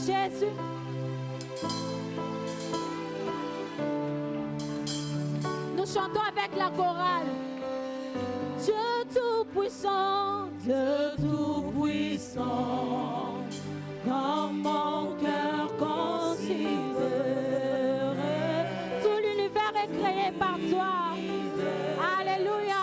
Jésus. Nous chantons avec la chorale. Dieu Tout-Puissant, Dieu Tout-Puissant, dans mon cœur considéré. Tout l'univers est créé par toi. Alléluia.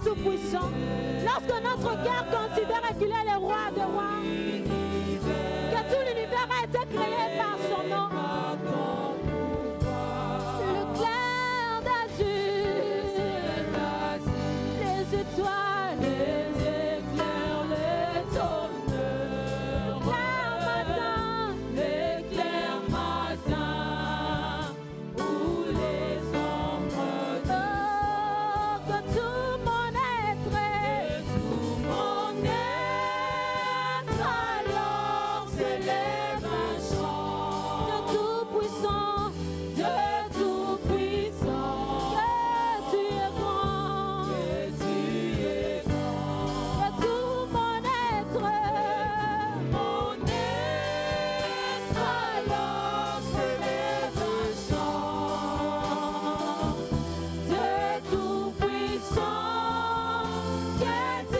Tout-Puissant. Lorsque notre cœur considère qu'il est le roi de rois, que tout l'univers a été créé par son nom, le clair d'azur, les étoiles, les éclairs, les tonnerres, l'éclair matin, où les ombres que tout mon être alors s'élève un chant. Dieu Tout-Puissant, Dieu Tout-Puissant, que tu es grand, que tu es grand, que tout mon être alors s'élève un chant. Dieu Tout-Puissant, que tu es,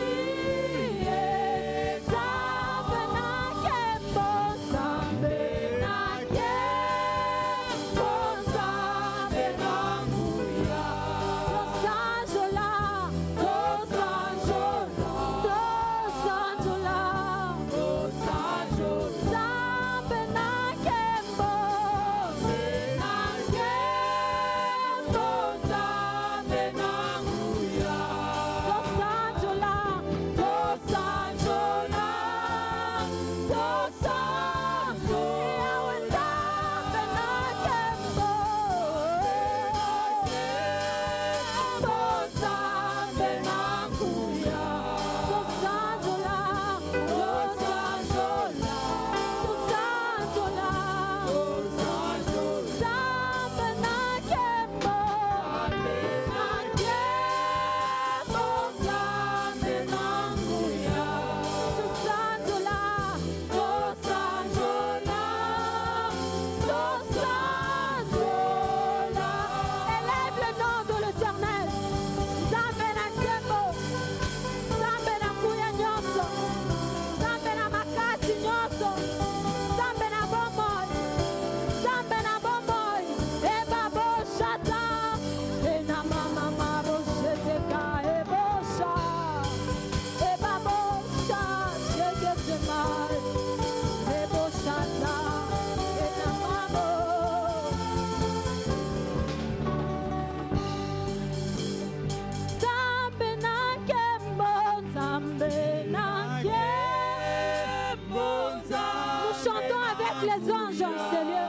les anges en ce lieu.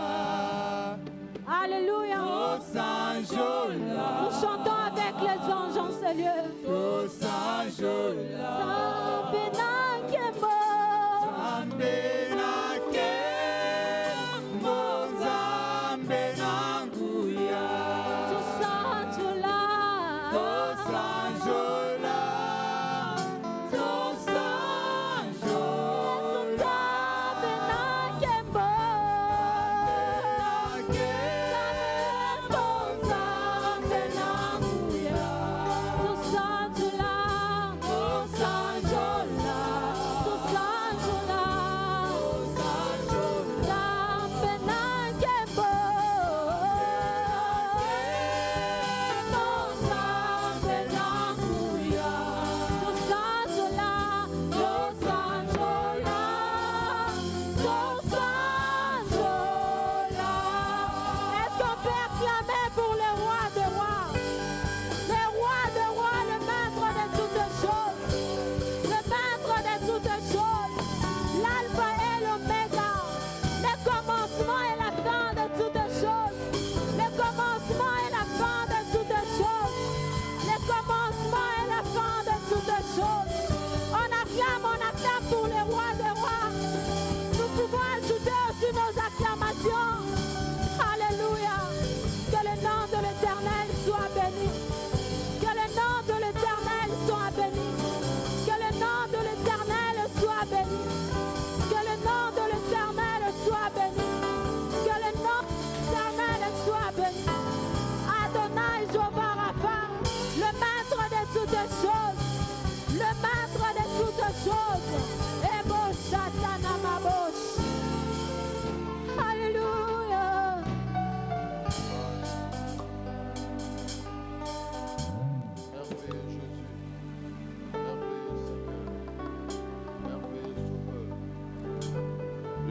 Alléluia. Nous chantons avec les anges en ce lieu. Sanjola.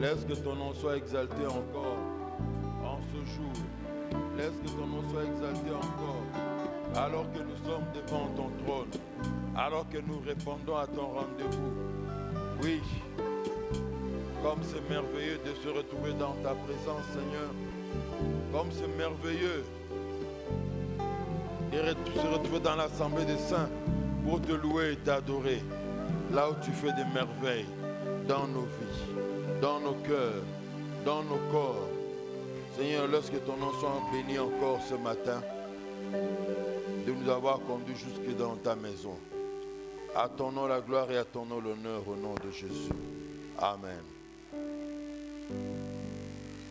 Laisse que ton nom soit exalté encore en ce jour. Laisse que ton nom soit exalté encore alors que nous sommes devant ton trône, alors que nous répondons à ton rendez-vous. Oui, comme c'est merveilleux de se retrouver dans ta présence, Seigneur. Comme c'est merveilleux de se retrouver dans l'assemblée des saints pour te louer et t'adorer. Là où tu fais des merveilles dans nos vies, dans nos cœurs, dans nos corps. Seigneur, lorsque ton nom soit béni encore ce matin, de nous avoir conduits jusque dans ta maison. À ton nom la gloire et à ton nom l'honneur au nom de Jésus. Amen.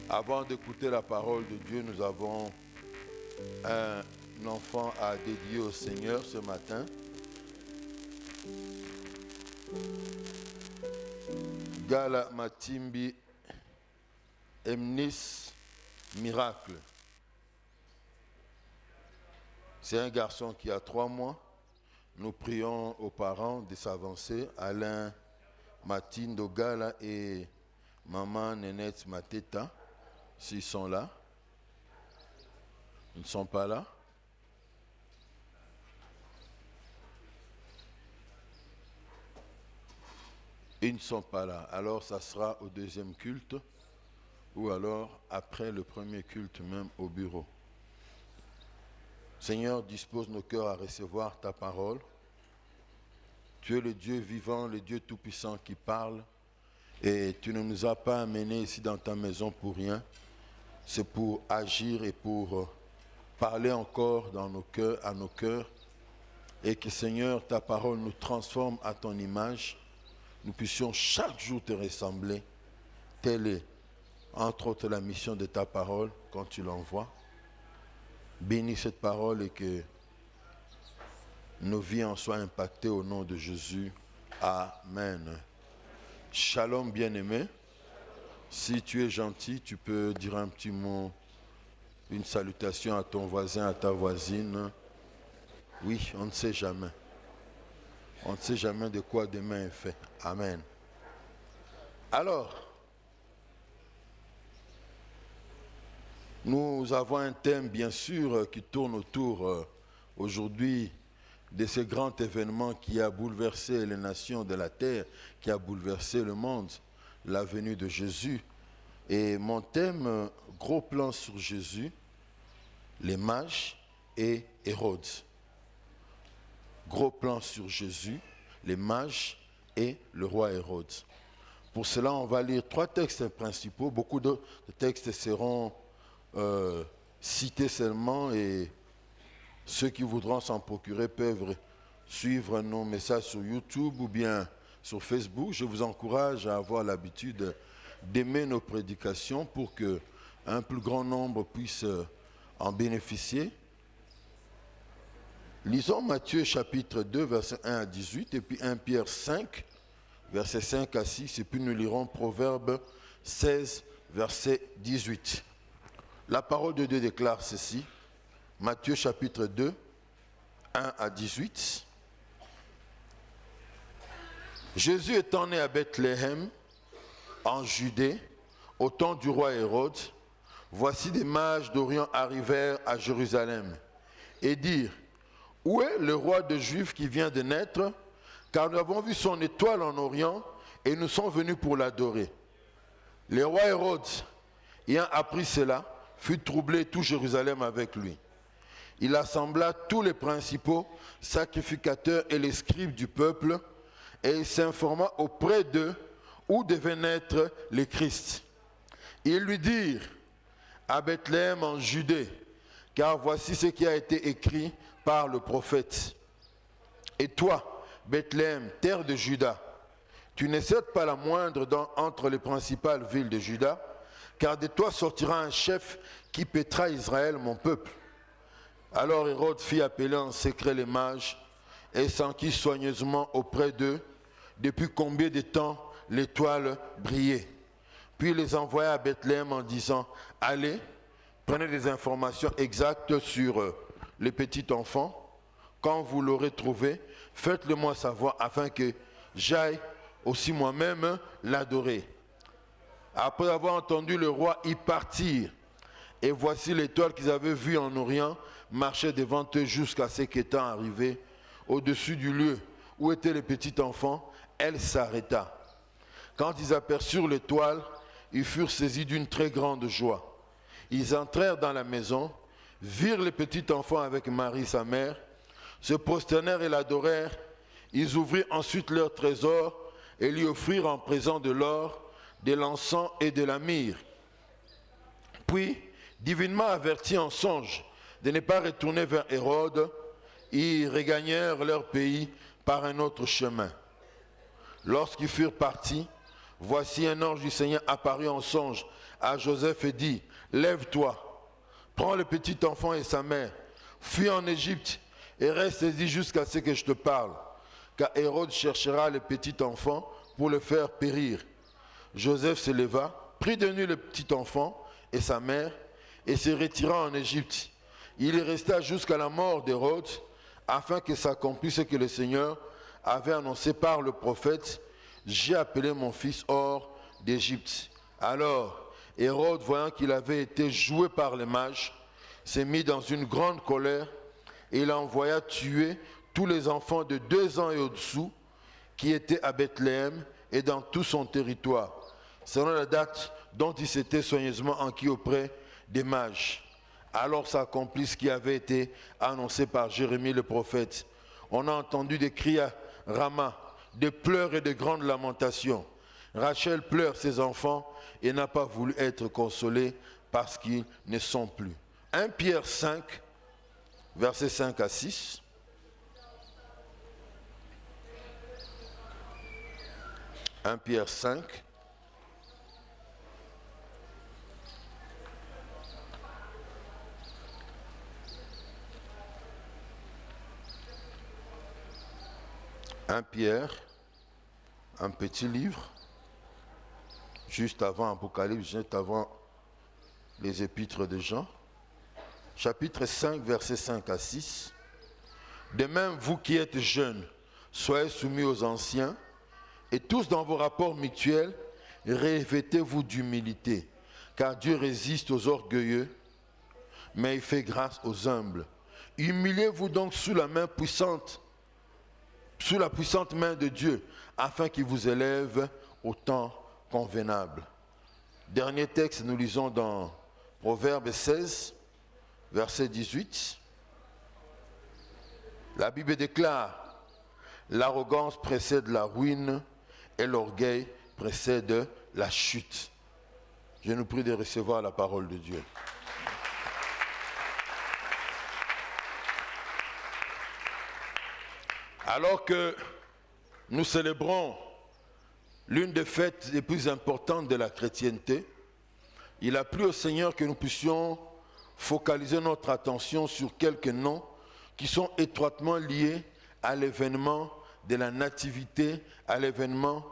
Avant d'écouter la parole de Dieu, nous avons un enfant à dédier au Seigneur ce matin. Gala Matimbi Emnis Miracle. C'est un garçon qui a 3 mois. Nous prions aux parents de s'avancer. Alain Matindo Gala et maman Nénette Mateta, s'ils sont là. Ils ne sont pas là. Ils ne sont pas là. Alors ça sera au deuxième culte ou alors après le premier culte même au bureau. Seigneur, dispose nos cœurs à recevoir ta parole. Tu es le Dieu vivant, le Dieu tout-puissant qui parle. Et tu ne nous as pas amenés ici dans ta maison pour rien. C'est pour agir et pour parler encore dans nos cœurs, à nos cœurs. Et que Seigneur, ta parole nous transforme à ton image. Nous puissions chaque jour te ressembler. Telle est, entre autres, la mission de ta parole quand tu l'envoies. Bénis cette parole et que nos vies en soient impactées au nom de Jésus. Amen. Shalom bien-aimé. Si tu es gentil, tu peux dire un petit mot, une salutation à ton voisin, à ta voisine. Oui, on ne sait jamais. On ne sait jamais de quoi demain est fait. Amen. Alors, nous avons un thème bien sûr qui tourne autour aujourd'hui de ce grand événement qui a bouleversé les nations de la terre, qui a bouleversé le monde, la venue de Jésus. Et mon thème, gros plan sur Jésus, les mages et Hérode. Gros plan sur Jésus, les mages et le roi Hérode. Pour cela, on va lire 3 textes principaux. Beaucoup de textes seront cités seulement et ceux qui voudront s'en procurer peuvent suivre nos messages sur YouTube ou bien sur Facebook. Je vous encourage à avoir l'habitude d'aimer nos prédications pour qu'un plus grand nombre puisse en bénéficier. Lisons Matthieu chapitre 2, versets 1 à 18, et puis 1 Pierre 5, versets 5 à 6, et puis nous lirons Proverbe 16, verset 18. La parole de Dieu déclare ceci, Matthieu chapitre 2, 1 à 18. Jésus étant né à Bethléem, en Judée, au temps du roi Hérode, voici des mages d'Orient arrivèrent à Jérusalem et dirent, où est le roi des Juifs qui vient de naître? Car nous avons vu son étoile en Orient et nous sommes venus pour l'adorer. Le roi Hérode, ayant appris cela, fut troublé tout Jérusalem avec lui. Il assembla tous les principaux sacrificateurs et les scribes du peuple et il s'informa auprès d'eux où devait naître le Christ. Ils lui dirent, à Bethléem en Judée, car voici ce qui a été écrit par le prophète. Et toi, Bethléem, terre de Juda, tu n'es certes pas la moindre entre les principales villes de Juda, car de toi sortira un chef qui paîtra Israël, mon peuple. Alors Hérode fit appeler en secret les mages et s'enquit soigneusement auprès d'eux depuis combien de temps l'étoile brillait. Puis il les envoya à Bethléem en disant, allez, prenez des informations exactes sur les petits enfants. Quand vous l'aurez trouvé, faites-le moi savoir afin que j'aille aussi moi-même l'adorer. Après avoir entendu le roi y partir, et voici l'étoile qu'ils avaient vue en Orient marchait devant eux jusqu'à ce qu'étant arrivée au-dessus du lieu où était le petit enfant, elle s'arrêta. Quand ils aperçurent l'étoile, ils furent saisis d'une très grande joie. Ils entrèrent dans la maison, virent le petit enfant avec Marie sa mère, se prosternèrent et l'adorèrent. Ils ouvrirent ensuite leur trésor et lui offrirent en présent de l'or, de l'encens et de la myrrhe. Puis, divinement avertis en songe de ne pas retourner vers Hérode, ils regagnèrent leur pays par un autre chemin. Lorsqu'ils furent partis, voici un ange du Seigneur apparut en songe à Joseph et dit, « Lève-toi, prends le petit enfant et sa mère, fuis en Égypte et reste-y jusqu'à ce que je te parle, car Hérode cherchera le petit enfant pour le faire périr. » Joseph se leva, prit de nuit le petit enfant et sa mère et se retira en Égypte. Il y resta jusqu'à la mort d'Hérode, afin que s'accomplisse ce que le Seigneur avait annoncé par le prophète, « J'ai appelé mon fils hors d'Égypte. » Alors, Hérode, voyant qu'il avait été joué par les mages, s'est mis dans une grande colère et il envoya tuer tous les enfants de 2 ans et au-dessous qui étaient à Bethléem et dans tout son territoire, selon la date dont il s'était soigneusement enquis auprès des mages. Alors s'accomplit ce qui avait été annoncé par Jérémie le prophète. On a entendu des cris à Rama, des pleurs et de grandes lamentations. Rachel pleure ses enfants et n'a pas voulu être consolée parce qu'ils ne sont plus. 1 Pierre 5, versets 5 à 6. 1 Pierre 5. Un Pierre, un petit livre, juste avant Apocalypse, juste avant les épîtres de Jean, chapitre 5, versets 5 à 6. De même, vous qui êtes jeunes, soyez soumis aux anciens, et tous dans vos rapports mutuels, revêtez-vous d'humilité, car Dieu résiste aux orgueilleux, mais il fait grâce aux humbles. Humiliez-vous donc sous la puissante main de Dieu, afin qu'il vous élève au temps convenable. Dernier texte, nous lisons dans Proverbe 16, verset 18. La Bible déclare, « L'arrogance précède la ruine et l'orgueil précède la chute. » Je nous prie de recevoir la parole de Dieu. Alors que nous célébrons l'une des fêtes les plus importantes de la chrétienté, il a plu au Seigneur que nous puissions focaliser notre attention sur quelques noms qui sont étroitement liés à l'événement de la nativité, à l'événement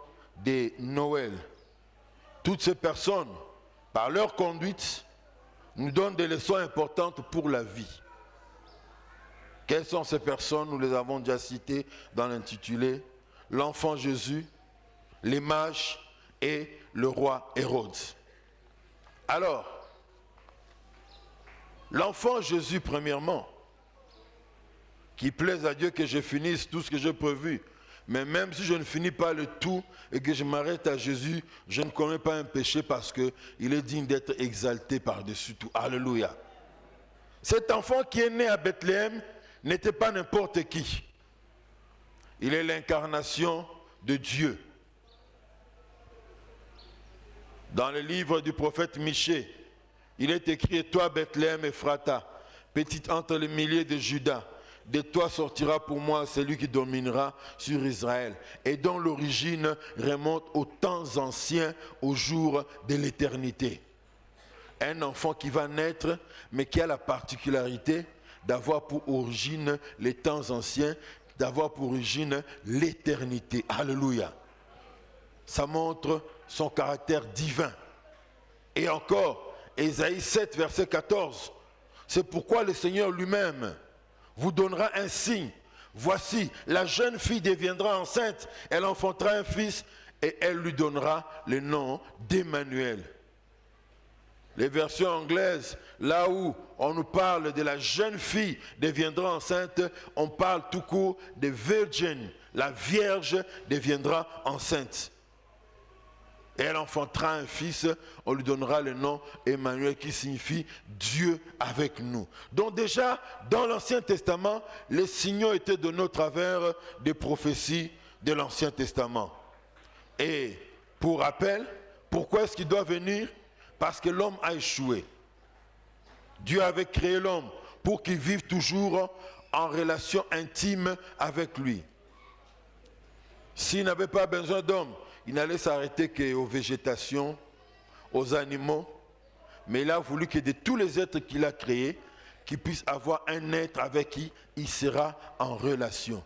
de Noël. Toutes ces personnes, par leur conduite, nous donnent des leçons importantes pour la vie. Quelles sont ces personnes? Nous les avons déjà citées dans l'intitulé, l'enfant Jésus, les mages et le roi Hérode. Alors, l'enfant Jésus, premièrement, qui plaise à Dieu que je finisse tout ce que j'ai prévu, mais même si je ne finis pas le tout et que je m'arrête à Jésus, je ne commets pas un péché parce qu'il est digne d'être exalté par-dessus tout. Alléluia. Cet enfant qui est né à Bethléem n'était pas n'importe qui. Il est l'incarnation de Dieu. Dans le livre du prophète Michée, il est écrit, « Toi, Bethléem Ephrata, petite entre les milliers de Juda, de toi sortira pour moi celui qui dominera sur Israël, et dont l'origine remonte aux temps anciens, aux jours de l'éternité. » Un enfant qui va naître, mais qui a la particularité d'avoir pour origine les temps anciens, d'avoir pour origine l'éternité. Alléluia. Ça montre son caractère divin. Et encore, Ésaïe 7, verset 14. C'est pourquoi le Seigneur lui-même vous donnera un signe. Voici, la jeune fille deviendra enceinte, elle enfantera un fils, et elle lui donnera le nom d'Emmanuel. Les versions anglaises, là où on nous parle de la jeune fille deviendra enceinte, on parle tout court de virgin. La vierge deviendra enceinte. Et elle enfantera un fils, on lui donnera le nom Emmanuel qui signifie Dieu avec nous. Donc déjà, dans l'Ancien Testament, les signaux étaient donnés au travers des prophéties de l'Ancien Testament. Et pour rappel, pourquoi est-ce qu'il doit venir? Parce que l'homme a échoué. Dieu avait créé l'homme pour qu'il vive toujours en relation intime avec lui. S'il n'avait pas besoin d'homme, il n'allait s'arrêter qu'aux végétations, aux animaux. Mais il a voulu que de tous les êtres qu'il a créés, qu'il puisse avoir un être avec qui il sera en relation.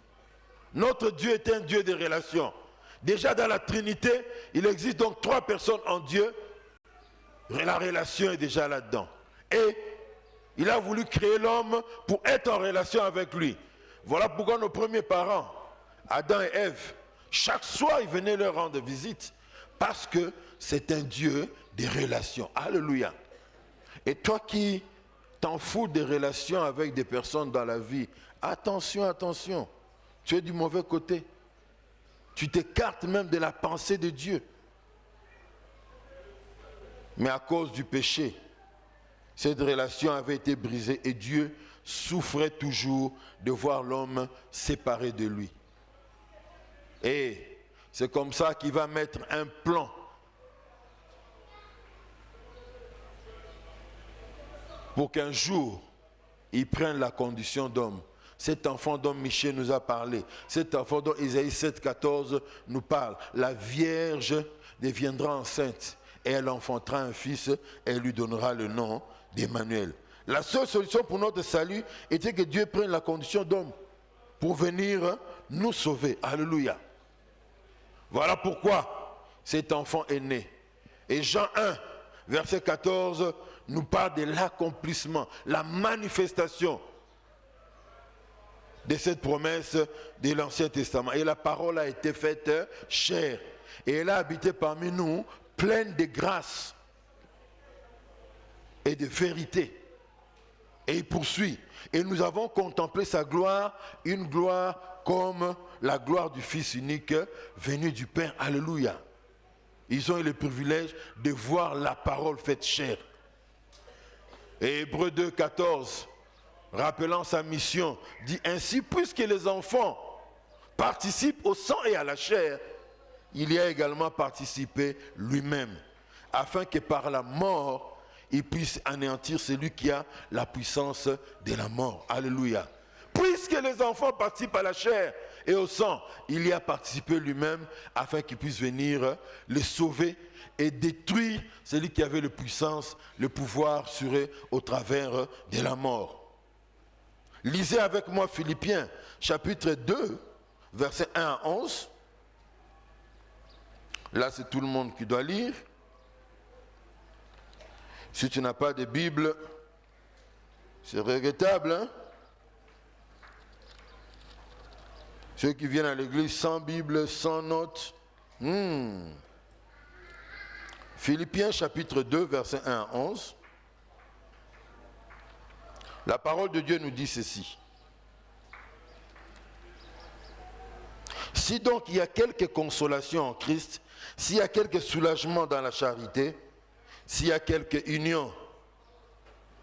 Notre Dieu est un Dieu de relation. Déjà dans la Trinité, il existe donc 3 personnes en Dieu. La relation est déjà là-dedans. Et il a voulu créer l'homme pour être en relation avec lui. Voilà pourquoi nos premiers parents, Adam et Ève, chaque soir, ils venaient leur rendre visite. Parce que c'est un Dieu des relations. Alléluia. Et toi qui t'en fous des relations avec des personnes dans la vie, attention, attention. Tu es du mauvais côté. Tu t'écartes même de la pensée de Dieu. Mais à cause du péché, cette relation avait été brisée et Dieu souffrait toujours de voir l'homme séparé de lui. Et c'est comme ça qu'il va mettre un plan pour qu'un jour, il prenne la condition d'homme. Cet enfant dont Michel nous a parlé, cet enfant dont Isaïe 7,14 nous parle, la Vierge deviendra enceinte et elle enfantera un fils et elle lui donnera le nom d'Emmanuel. La seule solution pour notre salut était que Dieu prenne la condition d'homme pour venir nous sauver. Alléluia. Voilà pourquoi cet enfant est né. Et Jean 1, verset 14, nous parle de l'accomplissement, la manifestation de cette promesse de l'Ancien Testament. Et la parole a été faite chair. Et elle a habité parmi nous, pleine de grâce et de vérité. Et il poursuit. Et nous avons contemplé sa gloire, une gloire comme la gloire du Fils unique venu du Père. Alléluia. Ils ont eu le privilège de voir la parole faite chair. Et Hébreux 2, 14, rappelant sa mission, dit ainsi, puisque les enfants participent au sang et à la chair, il y a également participé lui-même, afin que par la mort, il puisse anéantir celui qui a la puissance de la mort. Alléluia. Puisque les enfants participent à la chair et au sang, il y a participé lui-même afin qu'il puisse venir les sauver et détruire celui qui avait la puissance, le pouvoir sur eux au travers de la mort. Lisez avec moi Philippiens chapitre 2, versets 1 à 11. Là, c'est tout le monde qui doit lire. Si tu n'as pas de Bible, c'est regrettable, hein? Ceux qui viennent à l'église sans Bible, sans notes. Philippiens chapitre 2, versets 1 à 11. La parole de Dieu nous dit ceci. Si donc il y a quelque consolation en Christ, s'il y a quelque soulagement dans la charité, s'il y a quelque union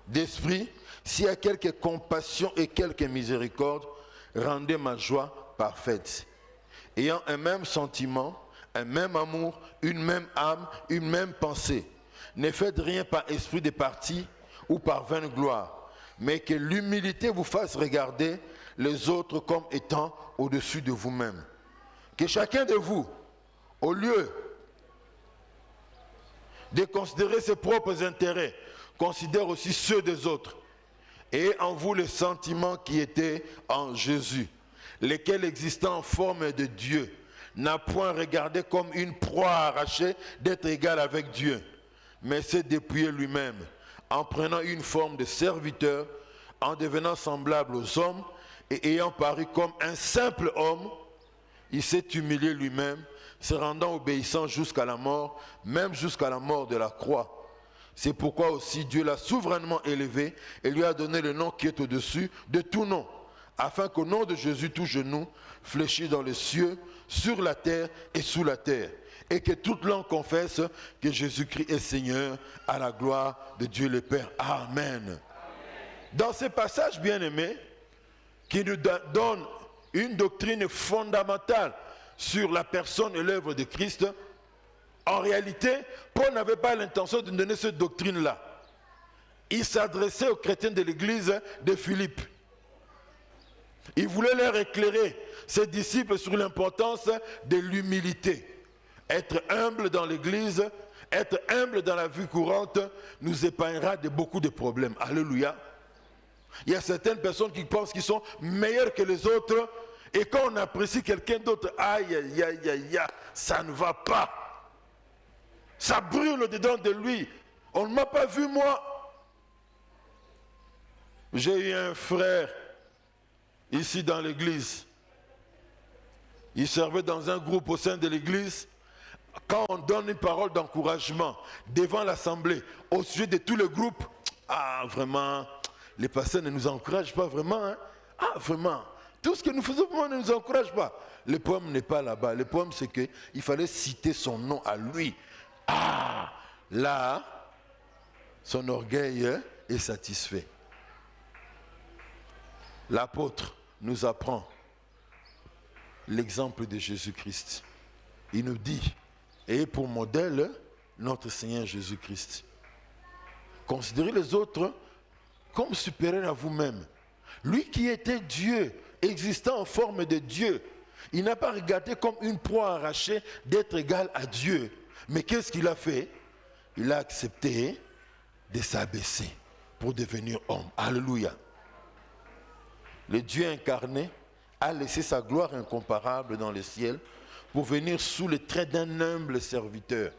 d'esprit, s'il y a quelque compassion et quelque miséricorde, rendez ma joie parfaite. Ayant un même sentiment, un même amour, une même âme, une même pensée. Ne faites rien par esprit de parti ou par vaine gloire, mais que l'humilité vous fasse regarder les autres comme étant au-dessus de vous-même. Que chacun de vous, au lieu de considérer ses propres intérêts, considère aussi ceux des autres. Et en vous les sentiments qui étaient en Jésus, lesquels existant en forme de Dieu, n'a point regardé comme une proie arrachée d'être égal avec Dieu, mais s'est dépouillé lui-même, en prenant une forme de serviteur, en devenant semblable aux hommes, et ayant paru comme un simple homme, il s'est humilié lui-même, se rendant obéissant jusqu'à la mort, même jusqu'à la mort de la croix. C'est pourquoi aussi Dieu l'a souverainement élevé et lui a donné le nom qui est au-dessus de tout nom, afin qu'au nom de Jésus, tout genou fléchisse dans les cieux, sur la terre et sous la terre, et que toute langue confesse que Jésus-Christ est Seigneur, à la gloire de Dieu le Père. Amen. Dans ce passage bien-aimé, qui nous donne une doctrine fondamentale sur la personne et l'œuvre de Christ, en réalité, Paul n'avait pas l'intention de donner cette doctrine-là. Il s'adressait aux chrétiens de l'église de Philippe. Il voulait leur éclairer, ses disciples, sur l'importance de l'humilité. Être humble dans l'église, être humble dans la vie courante, nous épargnera de beaucoup de problèmes. Alléluia. Il y a certaines personnes qui pensent qu'ils sont meilleurs que les autres, et quand on apprécie quelqu'un d'autre, aïe, aïe, aïe, aïe, ça ne va pas. Ça brûle au-dedans de lui. On ne m'a pas vu, moi. J'ai eu un frère ici dans l'église. Il servait dans un groupe au sein de l'église. Quand on donne une parole d'encouragement devant l'assemblée au sujet de tout le groupe, ah vraiment, les pasteurs ne nous encouragent pas vraiment. Hein? Ah vraiment, tout ce que nous faisons vraiment ne nous encourage pas. Le problème n'est pas là-bas. Le problème c'est qu'il fallait citer son nom à lui. Ah, là, son orgueil est satisfait. L'apôtre nous apprend l'exemple de Jésus-Christ. Il nous dit, ayez pour modèle notre Seigneur Jésus-Christ. Considérez les autres comme supérieurs à vous-même. Lui qui était Dieu, existant en forme de Dieu, il n'a pas regardé comme une proie arrachée d'être égal à Dieu. Mais qu'est-ce qu'il a fait? Il a accepté de s'abaisser pour devenir homme. Alléluia. Le Dieu incarné a laissé sa gloire incomparable dans le ciel pour venir sous les traits d'un humble serviteur.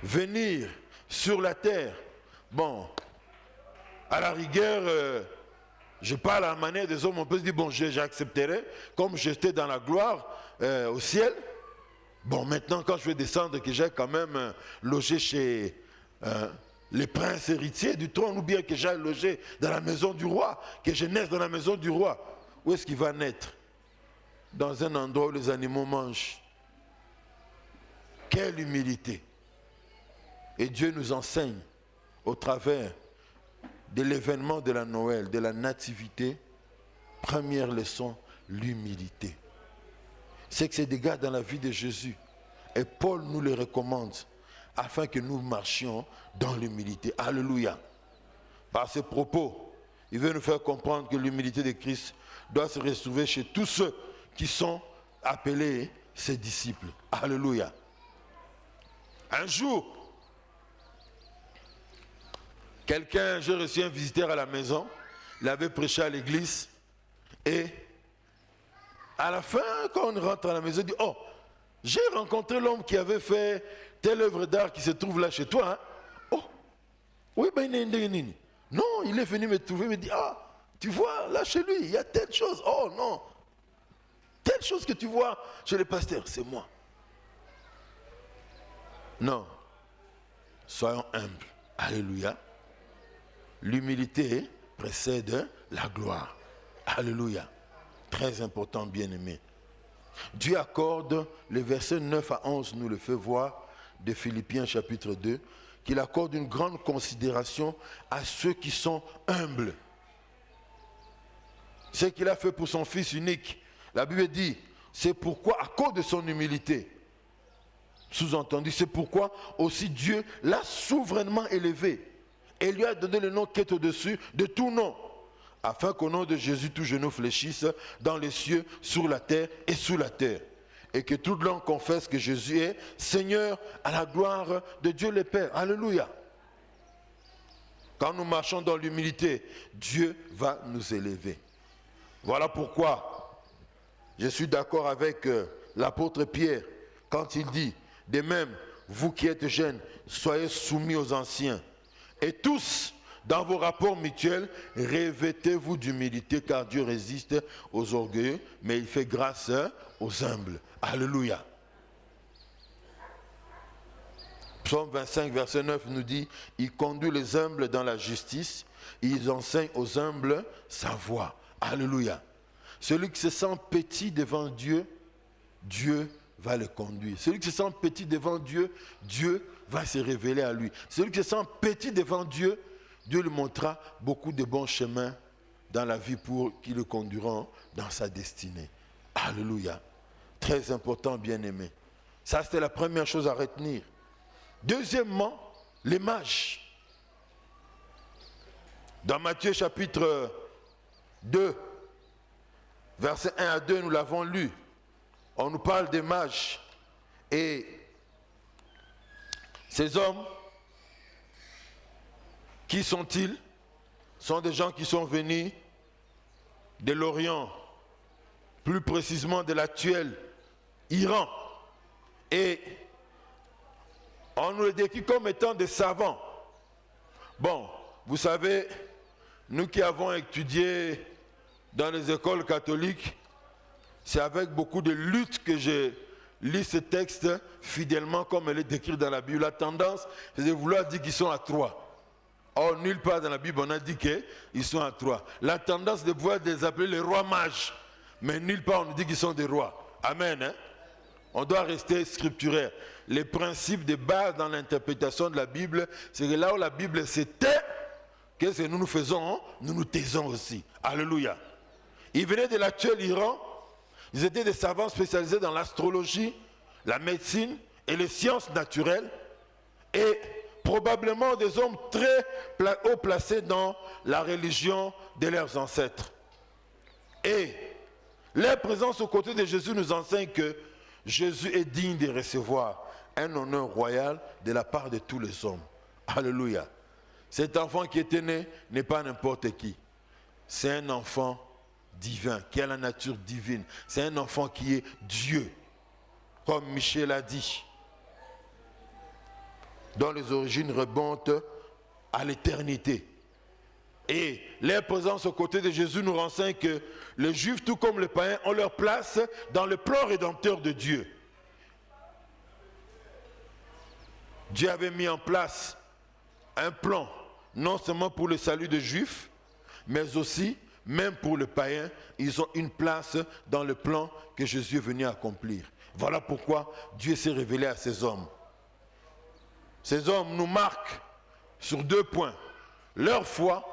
Venir sur la terre. Bon, à la rigueur, je parle à la manière des hommes, on peut se dire, bon, j'accepterai, comme j'étais dans la gloire au ciel. Bon, maintenant, quand je vais descendre, que j'ai quand même logé chez les princes héritiers du trône, ou bien que j'ai logé dans la maison du roi, que je naisse dans la maison du roi, où est-ce qu'il va naître? Dans un endroit où les animaux mangent. Quelle humilité! Et Dieu nous enseigne, au travers de l'événement de la Noël, de la nativité, première leçon, l'humilité. C'est que c'est des gars dans la vie de Jésus. Et Paul nous le recommande afin que nous marchions dans l'humilité. Alléluia. Par ses propos, il veut nous faire comprendre que l'humilité de Christ doit se retrouver chez tous ceux qui sont appelés ses disciples. Alléluia. Un jour, j'ai reçu un visiteur à la maison, il avait prêché à l'église et à la fin, quand on rentre à la maison, il dit, oh, j'ai rencontré l'homme qui avait fait telle œuvre d'art qui se trouve là chez toi. Hein? Oh, oui, ben non, il est venu me trouver, il me dit, ah, tu vois, là chez lui, il y a telle chose. Oh non, telle chose que tu vois chez le pasteur, c'est moi. Non, soyons humbles. Alléluia. L'humilité précède la gloire. Alléluia. Très important, bien-aimé. Dieu accorde, le verset 9 à 11 nous le fait voir, de Philippiens chapitre 2, qu'il accorde une grande considération à ceux qui sont humbles. Ce qu'il a fait pour son Fils unique. La Bible dit, c'est pourquoi, à cause de son humilité, sous-entendu, c'est pourquoi aussi Dieu l'a souverainement élevé et lui a donné le nom qui est au-dessus de tout nom, afin qu'au nom de Jésus, tout genou fléchisse dans les cieux, sur la terre et sous la terre, et que toute langue confesse que Jésus est Seigneur, à la gloire de Dieu le Père. Alléluia. Quand nous marchons dans l'humilité, Dieu va nous élever. Voilà pourquoi je suis d'accord avec l'apôtre Pierre quand il dit, de même, vous qui êtes jeunes, soyez soumis aux anciens. Et tous, Dans vos rapports mutuels, revêtez-vous d'humilité, car Dieu résiste aux orgueilleux, mais il fait grâce aux humbles. Alléluia. Psaume 25, verset 9 nous dit, il conduit les humbles dans la justice, il enseigne aux humbles sa voie. Alléluia. Celui qui se sent petit devant Dieu, Dieu va le conduire. Celui qui se sent petit devant Dieu, Dieu va se révéler à lui. Celui qui se sent petit devant Dieu, Dieu lui montrera beaucoup de bons chemins dans la vie pour qui le conduiront dans sa destinée. Alléluia. Très important, bien-aimé. Ça, c'était la première chose à retenir. Deuxièmement, les mages. Dans Matthieu chapitre 2, versets 1 à 2, nous l'avons lu. On nous parle des mages. Et ces hommes, qui sont-ils? Sont des gens qui sont venus de l'Orient, plus précisément de l'actuel Iran. Et on nous les décrit comme étant des savants. Bon, vous savez, nous qui avons étudié dans les écoles catholiques, c'est avec beaucoup de lutte que je lis ce texte fidèlement comme elle est décrite dans la Bible. La tendance, c'est de vouloir dire qu'ils sont à trois. Or, nulle part dans la Bible, on a dit qu'ils sont à trois. La tendance de pouvoir les appeler les rois mages, mais nulle part on nous dit qu'ils sont des rois. Amen. Hein? On doit rester scripturaire. Les principes de base dans l'interprétation de la Bible, c'est que là où la Bible se tait, qu'est-ce que nous faisons? Hein? Nous nous taisons aussi. Alléluia. Ils venaient de l'actuel Iran. Ils étaient des savants spécialisés dans l'astrologie, la médecine et les sciences naturelles. Et probablement des hommes très haut placés dans la religion de leurs ancêtres. Et leur présence aux côtés de Jésus nous enseigne que Jésus est digne de recevoir un honneur royal de la part de tous les hommes. Alléluia. Cet enfant qui était né n'est pas n'importe qui. C'est un enfant divin, qui a la nature divine. C'est un enfant qui est Dieu, comme Michel a dit, dont les origines remontent à l'éternité. Et leur présence aux côtés de Jésus nous renseigne que les Juifs, tout comme les païens, ont leur place dans le plan rédempteur de Dieu. Dieu avait mis en place un plan, non seulement pour le salut des Juifs, mais aussi, même pour les païens, ils ont une place dans le plan que Jésus est venu accomplir. Voilà pourquoi Dieu s'est révélé à ces hommes. Ces hommes nous marquent sur deux points, leur foi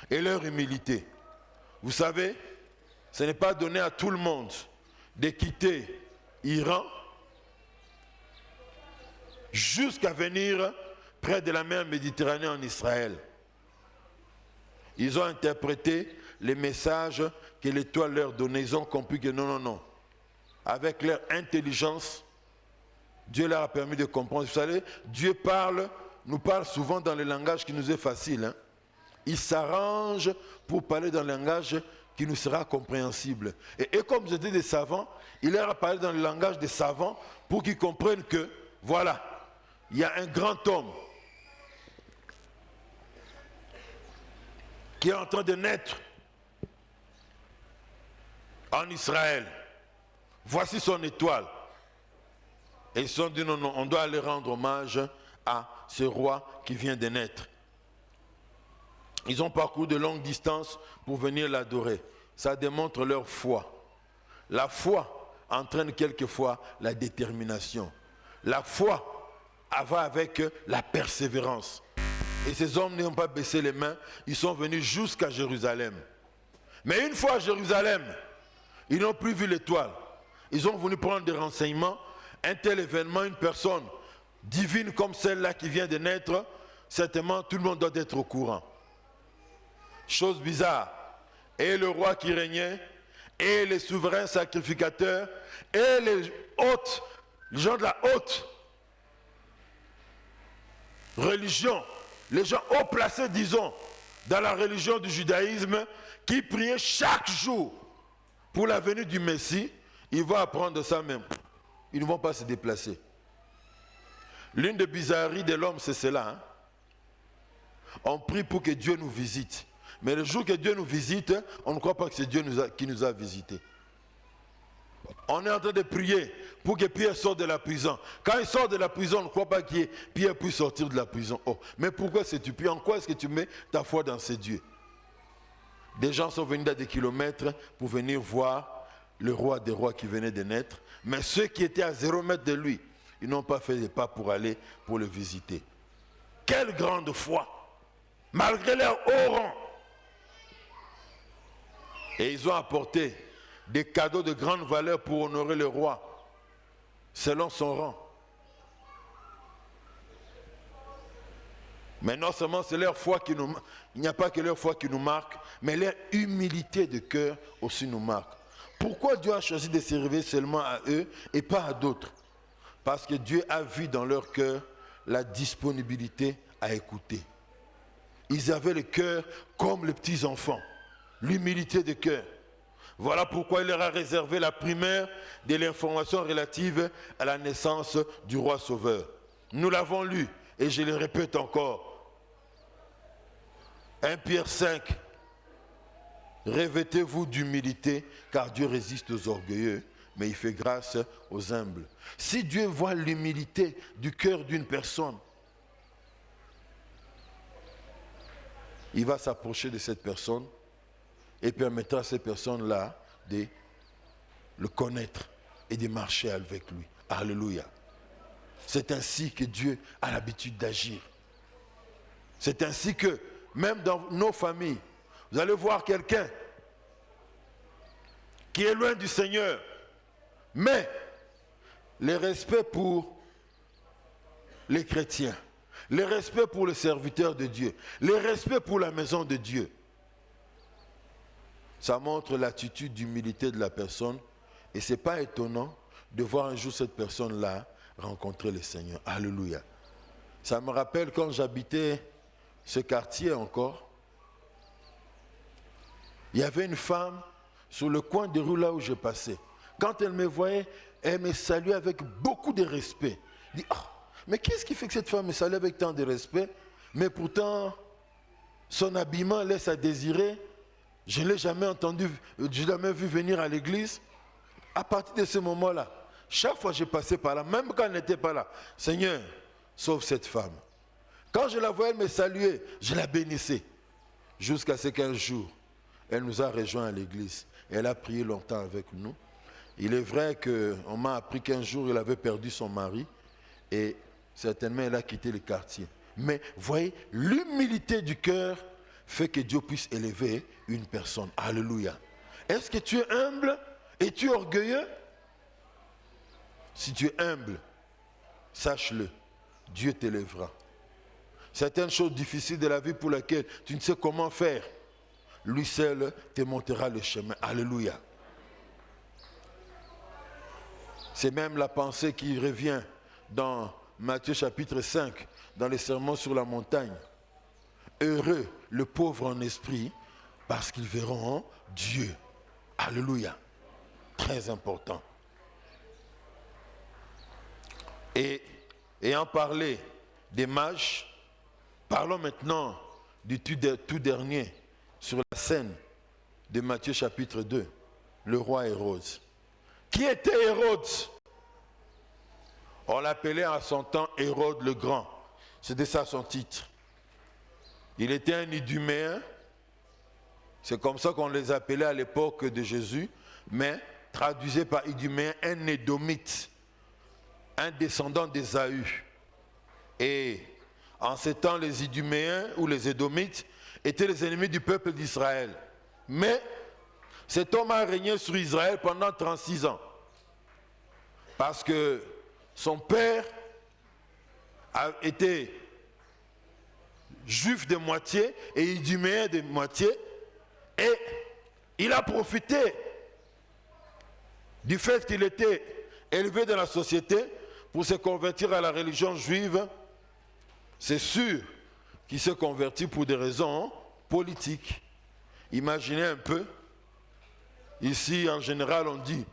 et leur humilité. Vous savez, ce n'est pas donné à tout le monde de quitter Iran jusqu'à venir près de la mer Méditerranée en Israël. Ils ont interprété les messages que l'étoile leur donnait. Ils ont compris que non. Avec leur intelligence, Dieu leur a permis de comprendre. Vous savez, Dieu nous parle souvent dans le langage qui nous est facile. Hein? Il s'arrange pour parler dans le langage qui nous sera compréhensible. Et comme ils étaient des savants, il leur a parlé dans le langage des savants pour qu'ils comprennent que, voilà, il y a un grand homme qui est en train de naître en Israël. Voici son étoile. Et ils se sont dit non, on doit aller rendre hommage à ce roi qui vient de naître. Ils ont parcouru de longues distances pour venir l'adorer. Ça démontre leur foi. La foi entraîne quelquefois la détermination. La foi va avec la persévérance. Et ces hommes n'ont pas baissé les mains, ils sont venus jusqu'à Jérusalem. Mais une fois à Jérusalem, ils n'ont plus vu l'étoile. Ils ont voulu prendre des renseignements. Un tel événement, une personne divine comme celle-là qui vient de naître, certainement tout le monde doit être au courant. Chose bizarre. Et le roi qui régnait, et les souverains sacrificateurs, et les hautes, les gens de la haute religion, les gens haut placés, disons, dans la religion du judaïsme, qui priaient chaque jour pour la venue du Messie, ils vont apprendre ça même. Ils ne vont pas se déplacer. L'une des bizarreries de l'homme, c'est cela. Hein? on prie pour que Dieu nous visite. Mais le jour que Dieu nous visite, on ne croit pas que c'est Dieu qui nous a visités. On est en train de prier pour que Pierre sorte de la prison. Quand il sort de la prison, on ne croit pas que Pierre puisse sortir de la prison. Oh, mais pourquoi est-ce que tu pries? En quoi est-ce que tu mets ta foi dans ces dieux? Des gens sont venus à des kilomètres pour venir voir le roi des rois qui venait de naître. Mais ceux qui étaient à 0 mètre de lui, ils n'ont pas fait les pas pour aller pour le visiter. Quelle grande foi! Malgré leur haut rang. Et ils ont apporté des cadeaux de grande valeur pour honorer le roi, selon son rang. Mais non seulement c'est leur foi qui nous... Il n'y a pas que leur foi qui nous marque, mais leur humilité de cœur aussi nous marque. Pourquoi Dieu a choisi de se révéler seulement à eux et pas à d'autres? Parce que Dieu a vu dans leur cœur la disponibilité à écouter. Ils avaient le cœur comme les petits enfants, l'humilité de cœur. Voilà pourquoi il leur a réservé la primaire de l'information relative à la naissance du roi sauveur. Nous l'avons lu et je le répète encore. 1 Pierre 5. Revêtez-vous d'humilité car Dieu résiste aux orgueilleux, mais il fait grâce aux humbles. Si Dieu voit l'humilité du cœur d'une personne, il va s'approcher de cette personne et permettra à cette personne-là de le connaître et de marcher avec lui. Alléluia. C'est ainsi que Dieu a l'habitude d'agir. C'est ainsi que, même dans nos familles, vous allez voir quelqu'un qui est loin du Seigneur, mais le respect pour les chrétiens, le respect pour les serviteurs de Dieu, le respect pour la maison de Dieu, ça montre l'attitude d'humilité de la personne et ce n'est pas étonnant de voir un jour cette personne-là rencontrer le Seigneur. Alléluia. Ça me rappelle quand j'habitais ce quartier encore, il y avait une femme sur le coin de rue là où je passais. Quand elle me voyait, elle me saluait avec beaucoup de respect. Je dis, oh, mais qu'est-ce qui fait que cette femme me salue avec tant de respect? Mais pourtant, son habillement laisse à désirer. Je ne l'ai jamais entendu, je ne l'ai jamais vu venir à l'église. À partir de ce moment-là, chaque fois que je passais par là, même quand elle n'était pas là, Seigneur, sauve cette femme. Quand je la voyais me saluer, je la bénissais. Jusqu'à ce qu'un jour, elle nous a rejoints à l'église. Elle a prié longtemps avec nous. Il est vrai qu'on m'a appris qu'un jour, elle avait perdu son mari et certainement elle a quitté le quartier. Mais voyez, l'humilité du cœur fait que Dieu puisse élever une personne. Alléluia. Est-ce que tu es humble et tu es orgueilleux? Si tu es humble, sache-le, Dieu t'élèvera. Certaines choses difficiles de la vie pour lesquelles tu ne sais comment faire, lui seul te montrera le chemin. Alléluia. C'est même la pensée qui revient dans Matthieu chapitre 5, dans les sermons sur la montagne. Heureux le pauvre en esprit, parce qu'ils verront Dieu. Alléluia. Très important. Et ayant parlé des mages, parlons maintenant du tout dernier sur la scène de Matthieu chapitre 2, le roi Hérode. Qui était Hérode? On l'appelait à son temps Hérode le Grand. C'était ça son titre. Il était un Iduméen. C'est comme ça qu'on les appelait à l'époque de Jésus, mais traduisé par Iduméen, un Édomite, un descendant d'Ésaü. Et en ces temps, les Iduméens ou les Édomites étaient les ennemis du peuple d'Israël. Mais cet homme a régné sur Israël pendant 36 ans. Parce que son père a été juif de moitié et iduméen de moitié. Et il a profité du fait qu'il était élevé dans la société pour se convertir à la religion juive. C'est sûr qu'il s'est converti pour des raisons politiques. Imaginez un peu. Ici, en général, on dit,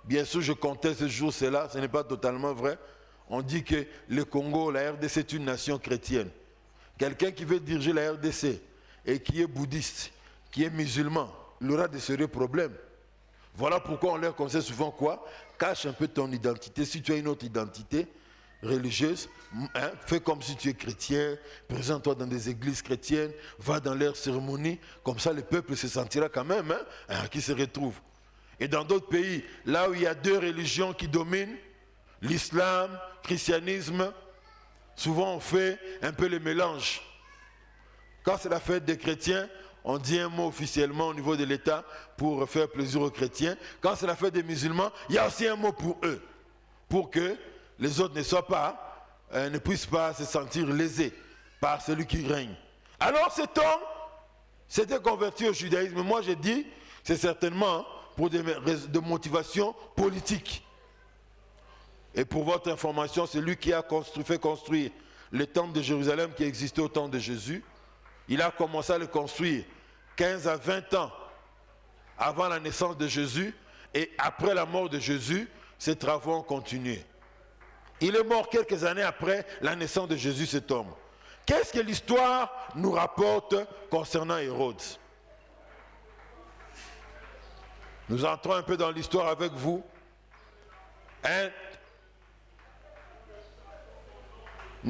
bien sûr, je conteste ce jour, c'est là, ce n'est pas totalement vrai. On dit que le Congo, la RDC, c'est une nation chrétienne. Quelqu'un qui veut diriger la RDC et qui est bouddhiste, qui est musulman, il aura de sérieux problèmes. Voilà pourquoi on leur conseille souvent quoi? Cache un peu ton identité. Si tu as une autre identité religieuse, fais comme si tu es chrétien, présente-toi dans des églises chrétiennes, va dans leurs cérémonies, comme ça le peuple se sentira quand même qui se retrouve. Et dans d'autres pays, là où il y a deux religions qui dominent, l'islam, le christianisme, souvent on fait un peu le mélange. Quand c'est la fête des chrétiens, on dit un mot officiellement au niveau de l'État pour faire plaisir aux chrétiens. Quand c'est la fête des musulmans, il y a aussi un mot pour eux, pour que les autres ne puissent pas se sentir lésés par celui qui règne. Alors cet homme s'était converti au judaïsme. Moi j'ai dit, c'est certainement pour des motivations politiques. Et pour votre information, c'est lui qui a fait construire le temple de Jérusalem qui existait au temps de Jésus. Il a commencé à le construire 15 à 20 ans avant la naissance de Jésus. Et après la mort de Jésus, ses travaux ont continué. Il est mort quelques années après la naissance de Jésus, cet homme. Qu'est-ce que l'histoire nous rapporte concernant Hérode? Nous entrons un peu dans l'histoire avec vous. Un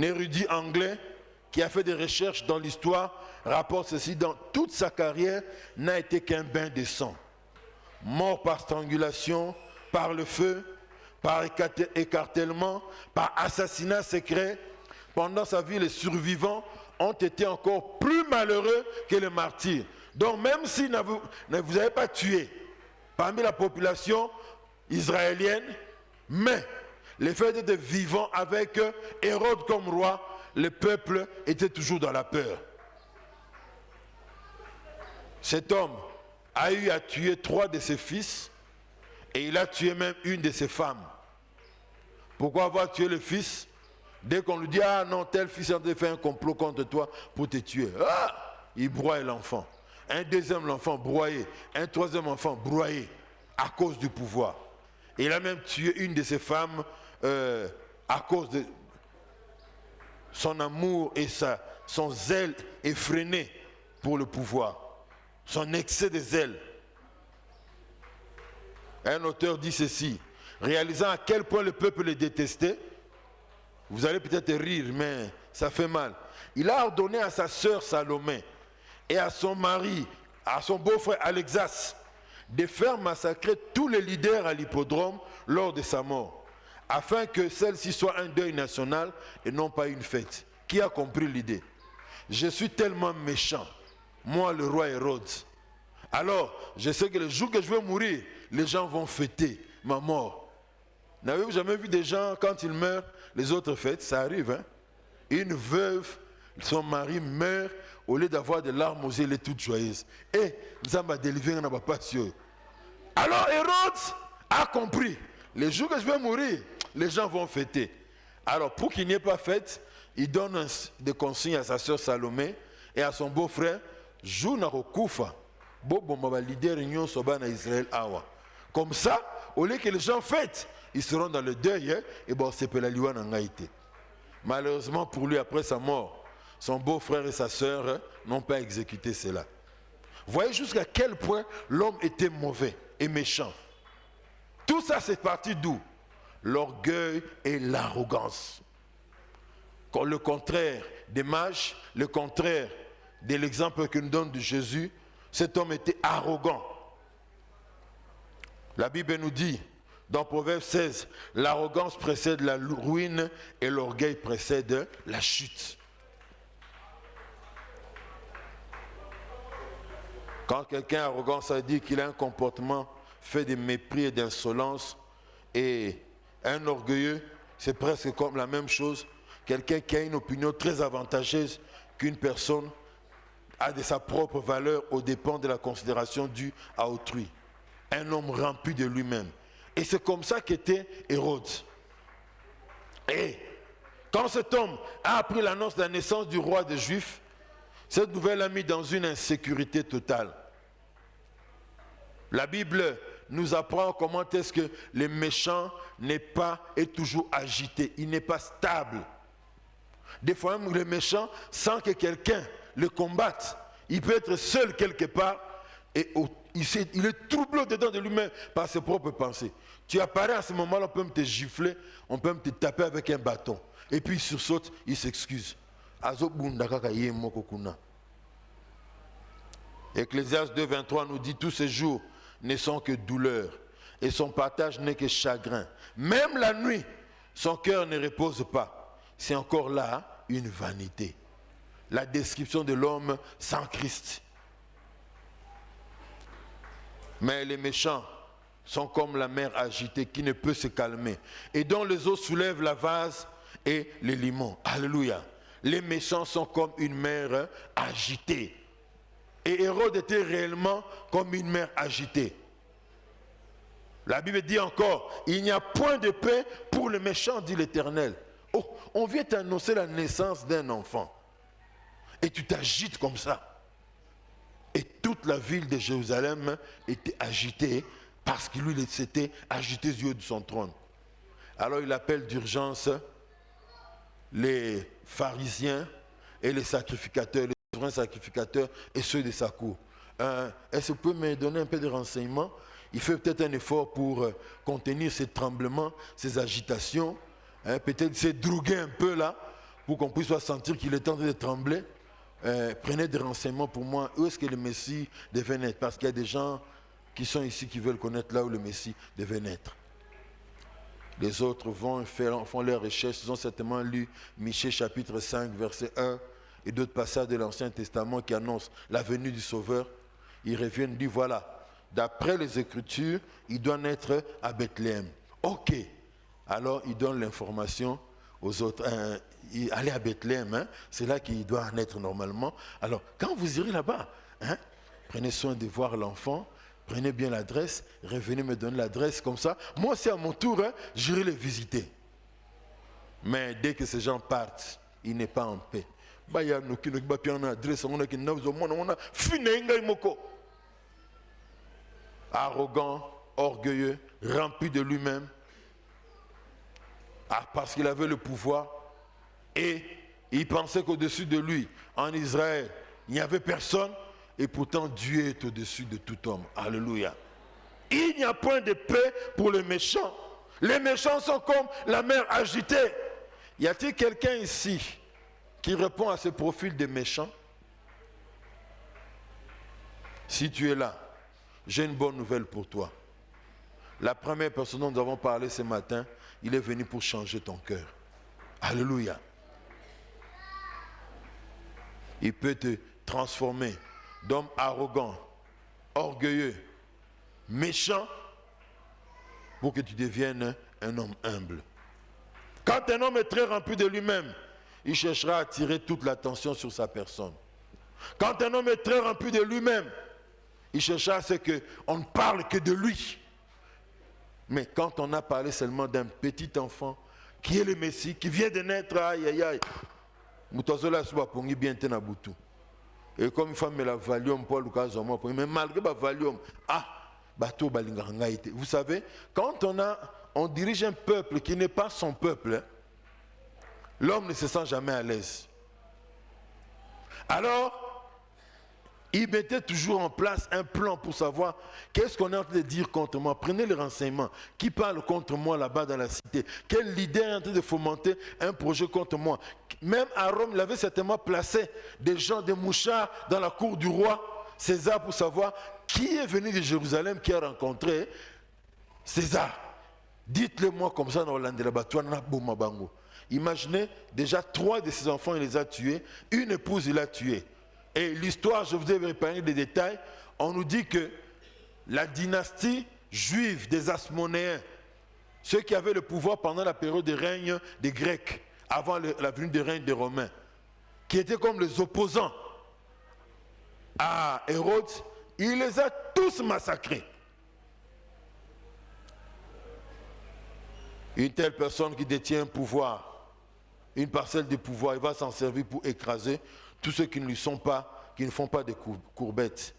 érudit anglais qui a fait des recherches dans l'histoire rapporte ceci: dans toute sa carrière n'a été qu'un bain de sang. Mort par strangulation, par le feu, par écartèlement, par assassinat secret. Pendant sa vie, les survivants ont été encore plus malheureux que les martyrs. Donc même si ne vous avez pas tué parmi la population israélienne, mais le fait d'être vivant avec Hérode comme roi, le peuple était toujours dans la peur. Cet homme a eu à tuer 3 de ses fils et il a tué même une de ses femmes. Pourquoi avoir tué le fils? Dès qu'on lui dit: ah non, tel fils a fait un complot contre toi pour te tuer. Ah, il broie l'enfant. Un deuxième enfant broyé. Un troisième enfant broyé à cause du pouvoir. Et il a même tué une de ses femmes à cause de son amour et son zèle effréné pour le pouvoir. Son excès de zèle. Un auteur dit ceci: réalisant à quel point le peuple le détestait, vous allez peut-être rire, mais ça fait mal. Il a ordonné à sa sœur Salomé et à son mari, à son beau-frère Alexas, de faire massacrer tous les leaders à l'hippodrome lors de sa mort, afin que celle-ci soit un deuil national et non pas une fête. Qui a compris l'idée? Je suis tellement méchant, moi le roi Hérode. Alors, je sais que le jour que je vais mourir, les gens vont fêter ma mort. N'avez-vous jamais vu des gens, quand ils meurent, les autres fêtes? Ça arrive, hein? Une veuve, son mari meurt, au lieu d'avoir des larmes aux yeux, elle est toute joyeuse. Et nous avons délivré, on n'a pas sûr. Alors Hérode a compris. Le jour que je vais mourir, les gens vont fêter. Alors pour qu'il n'y ait pas fête, il donne des consignes à sa soeur Salomé et à son beau-frère: jour na rokufa, bobomba leader réunion soba na Israël awa. Comme ça, au lieu que les gens fêtent, ils seront dans le deuil, et bon, c'est pour la liwa n'angaïté. Malheureusement pour lui, après sa mort, son beau-frère et sa sœur n'ont pas exécuté cela. Voyez jusqu'à quel point l'homme était mauvais et méchant. Tout ça, c'est parti d'où? L'orgueil et l'arrogance. Le contraire des mages, le contraire de l'exemple que nous donne de Jésus, cet homme était arrogant. La Bible nous dit, dans Proverbe 16, l'arrogance précède la ruine et l'orgueil précède la chute. Quand quelqu'un est arrogant, ça veut dire qu'il a un comportement fait de mépris et d'insolence. Et un orgueilleux, c'est presque comme la même chose. Quelqu'un qui a une opinion très avantageuse qu'une personne a de sa propre valeur aux dépens de la considération due à autrui. Un homme rempli de lui-même. Et c'est comme ça qu'était Hérode. Et quand cet homme a appris l'annonce de la naissance du roi des Juifs, cette nouvelle l'a mis dans une insécurité totale. La Bible nous apprend comment est-ce que le méchant n'est toujours agité, il n'est pas stable. Des fois même le méchant, sans que quelqu'un le combatte, il peut être seul quelque part et il est troublé dedans de lui-même par ses propres pensées. Tu apparais à ce moment-là, on peut même te gifler, on peut même te taper avec un bâton. Et puis il sursaute, il s'excuse. Ecclésiaste 2,23 nous dit, tous ces jours ne sont que douleur et son partage n'est que chagrin. Même la nuit, son cœur ne repose pas. C'est encore là une vanité. La description de l'homme sans Christ. Mais les méchants sont comme la mer agitée qui ne peut se calmer et dont les eaux soulèvent la vase et les limons. Alléluia. Les méchants sont comme une mer agitée. Et Hérode était réellement comme une mer agitée. La Bible dit encore, il n'y a point de paix pour le méchant, dit l'Éternel. Oh, on vient t'annoncer la naissance d'un enfant. Et tu t'agites comme ça. Et toute la ville de Jérusalem était agitée parce que lui s'était agité du haut de son trône. Alors il appelle d'urgence les pharisiens et les sacrificateurs, les souverains sacrificateurs et ceux de sa cour. Est-ce que vous pouvez me donner un peu de renseignements? Il fait peut-être un effort pour contenir ces tremblements, ces agitations. Peut-être se droguer un peu là, pour qu'on puisse sentir qu'il est en train de trembler. Prenez des renseignements pour moi. Où est-ce que le Messie devait naître? Parce qu'il y a des gens qui sont ici qui veulent connaître là où le Messie devait naître. Les autres font leurs recherches. Ils ont certainement lu Michée chapitre 5, verset 1 et d'autres passages de l'Ancien Testament qui annoncent la venue du Sauveur. Ils reviennent et disent voilà, d'après les Écritures, il doit naître à Bethléem. Ok. Alors ils donnent l'information aux autres. Allez à Bethléem, hein, c'est là qu'il doit naître normalement. Alors quand vous irez là-bas, hein, prenez soin de voir l'enfant. Prenez bien l'adresse, revenez me donner l'adresse comme ça. Moi aussi à mon tour, hein, j'irai les visiter. Mais dès que ces gens partent, il n'est pas en paix. Arrogant, orgueilleux, rempli de lui-même. Parce qu'il avait le pouvoir. Et il pensait qu'au-dessus de lui, en Israël, il n'y avait personne. Et pourtant, Dieu est au-dessus de tout homme. Alléluia. Il n'y a point de paix pour les méchants. Les méchants sont comme la mer agitée. Y a-t-il quelqu'un ici qui répond à ce profil de méchant? Si tu es là, j'ai une bonne nouvelle pour toi. La première personne dont nous avons parlé ce matin, il est venu pour changer ton cœur. Alléluia. Il peut te transformer d'homme arrogant, orgueilleux, méchant, pour que tu deviennes un homme humble. Quand un homme est très rempli de lui-même, il cherchera à attirer toute l'attention sur sa personne. Quand un homme est très rempli de lui-même, il cherchera à ce qu'on ne parle que de lui. Mais quand on a parlé seulement d'un petit enfant, qui est le Messie, qui vient de naître, aïe aïe aïe, et comme il faut mettre la Valium pour le cas, mais malgré la Valium, vous savez, quand on dirige un peuple qui n'est pas son peuple, l'homme ne se sent jamais à l'aise. Alors, il mettait toujours en place un plan pour savoir qu'est-ce qu'on est en train de dire contre moi. Prenez les renseignements. Qui parle contre moi là-bas dans la cité? Quel leader est en train de fomenter un projet contre moi? Même à Rome, il avait certainement placé des gens, des mouchards dans la cour du roi César pour savoir qui est venu de Jérusalem, qui a rencontré César. Dites-le moi comme ça dans l'Andelabatoua. Imaginez, déjà 3 de ses enfants, il les a tués. Une épouse, il a tué. Et l'histoire, je vous ai épargné des détails, on nous dit que la dynastie juive des Asmonéens, ceux qui avaient le pouvoir pendant la période de règne des Grecs, avant la venue du règne des Romains, qui étaient comme les opposants à Hérode, il les a tous massacrés. Une telle personne qui détient un pouvoir, une parcelle de pouvoir, il va s'en servir pour écraser tous ceux qui ne lui sont pas, qui ne font pas des courbettes.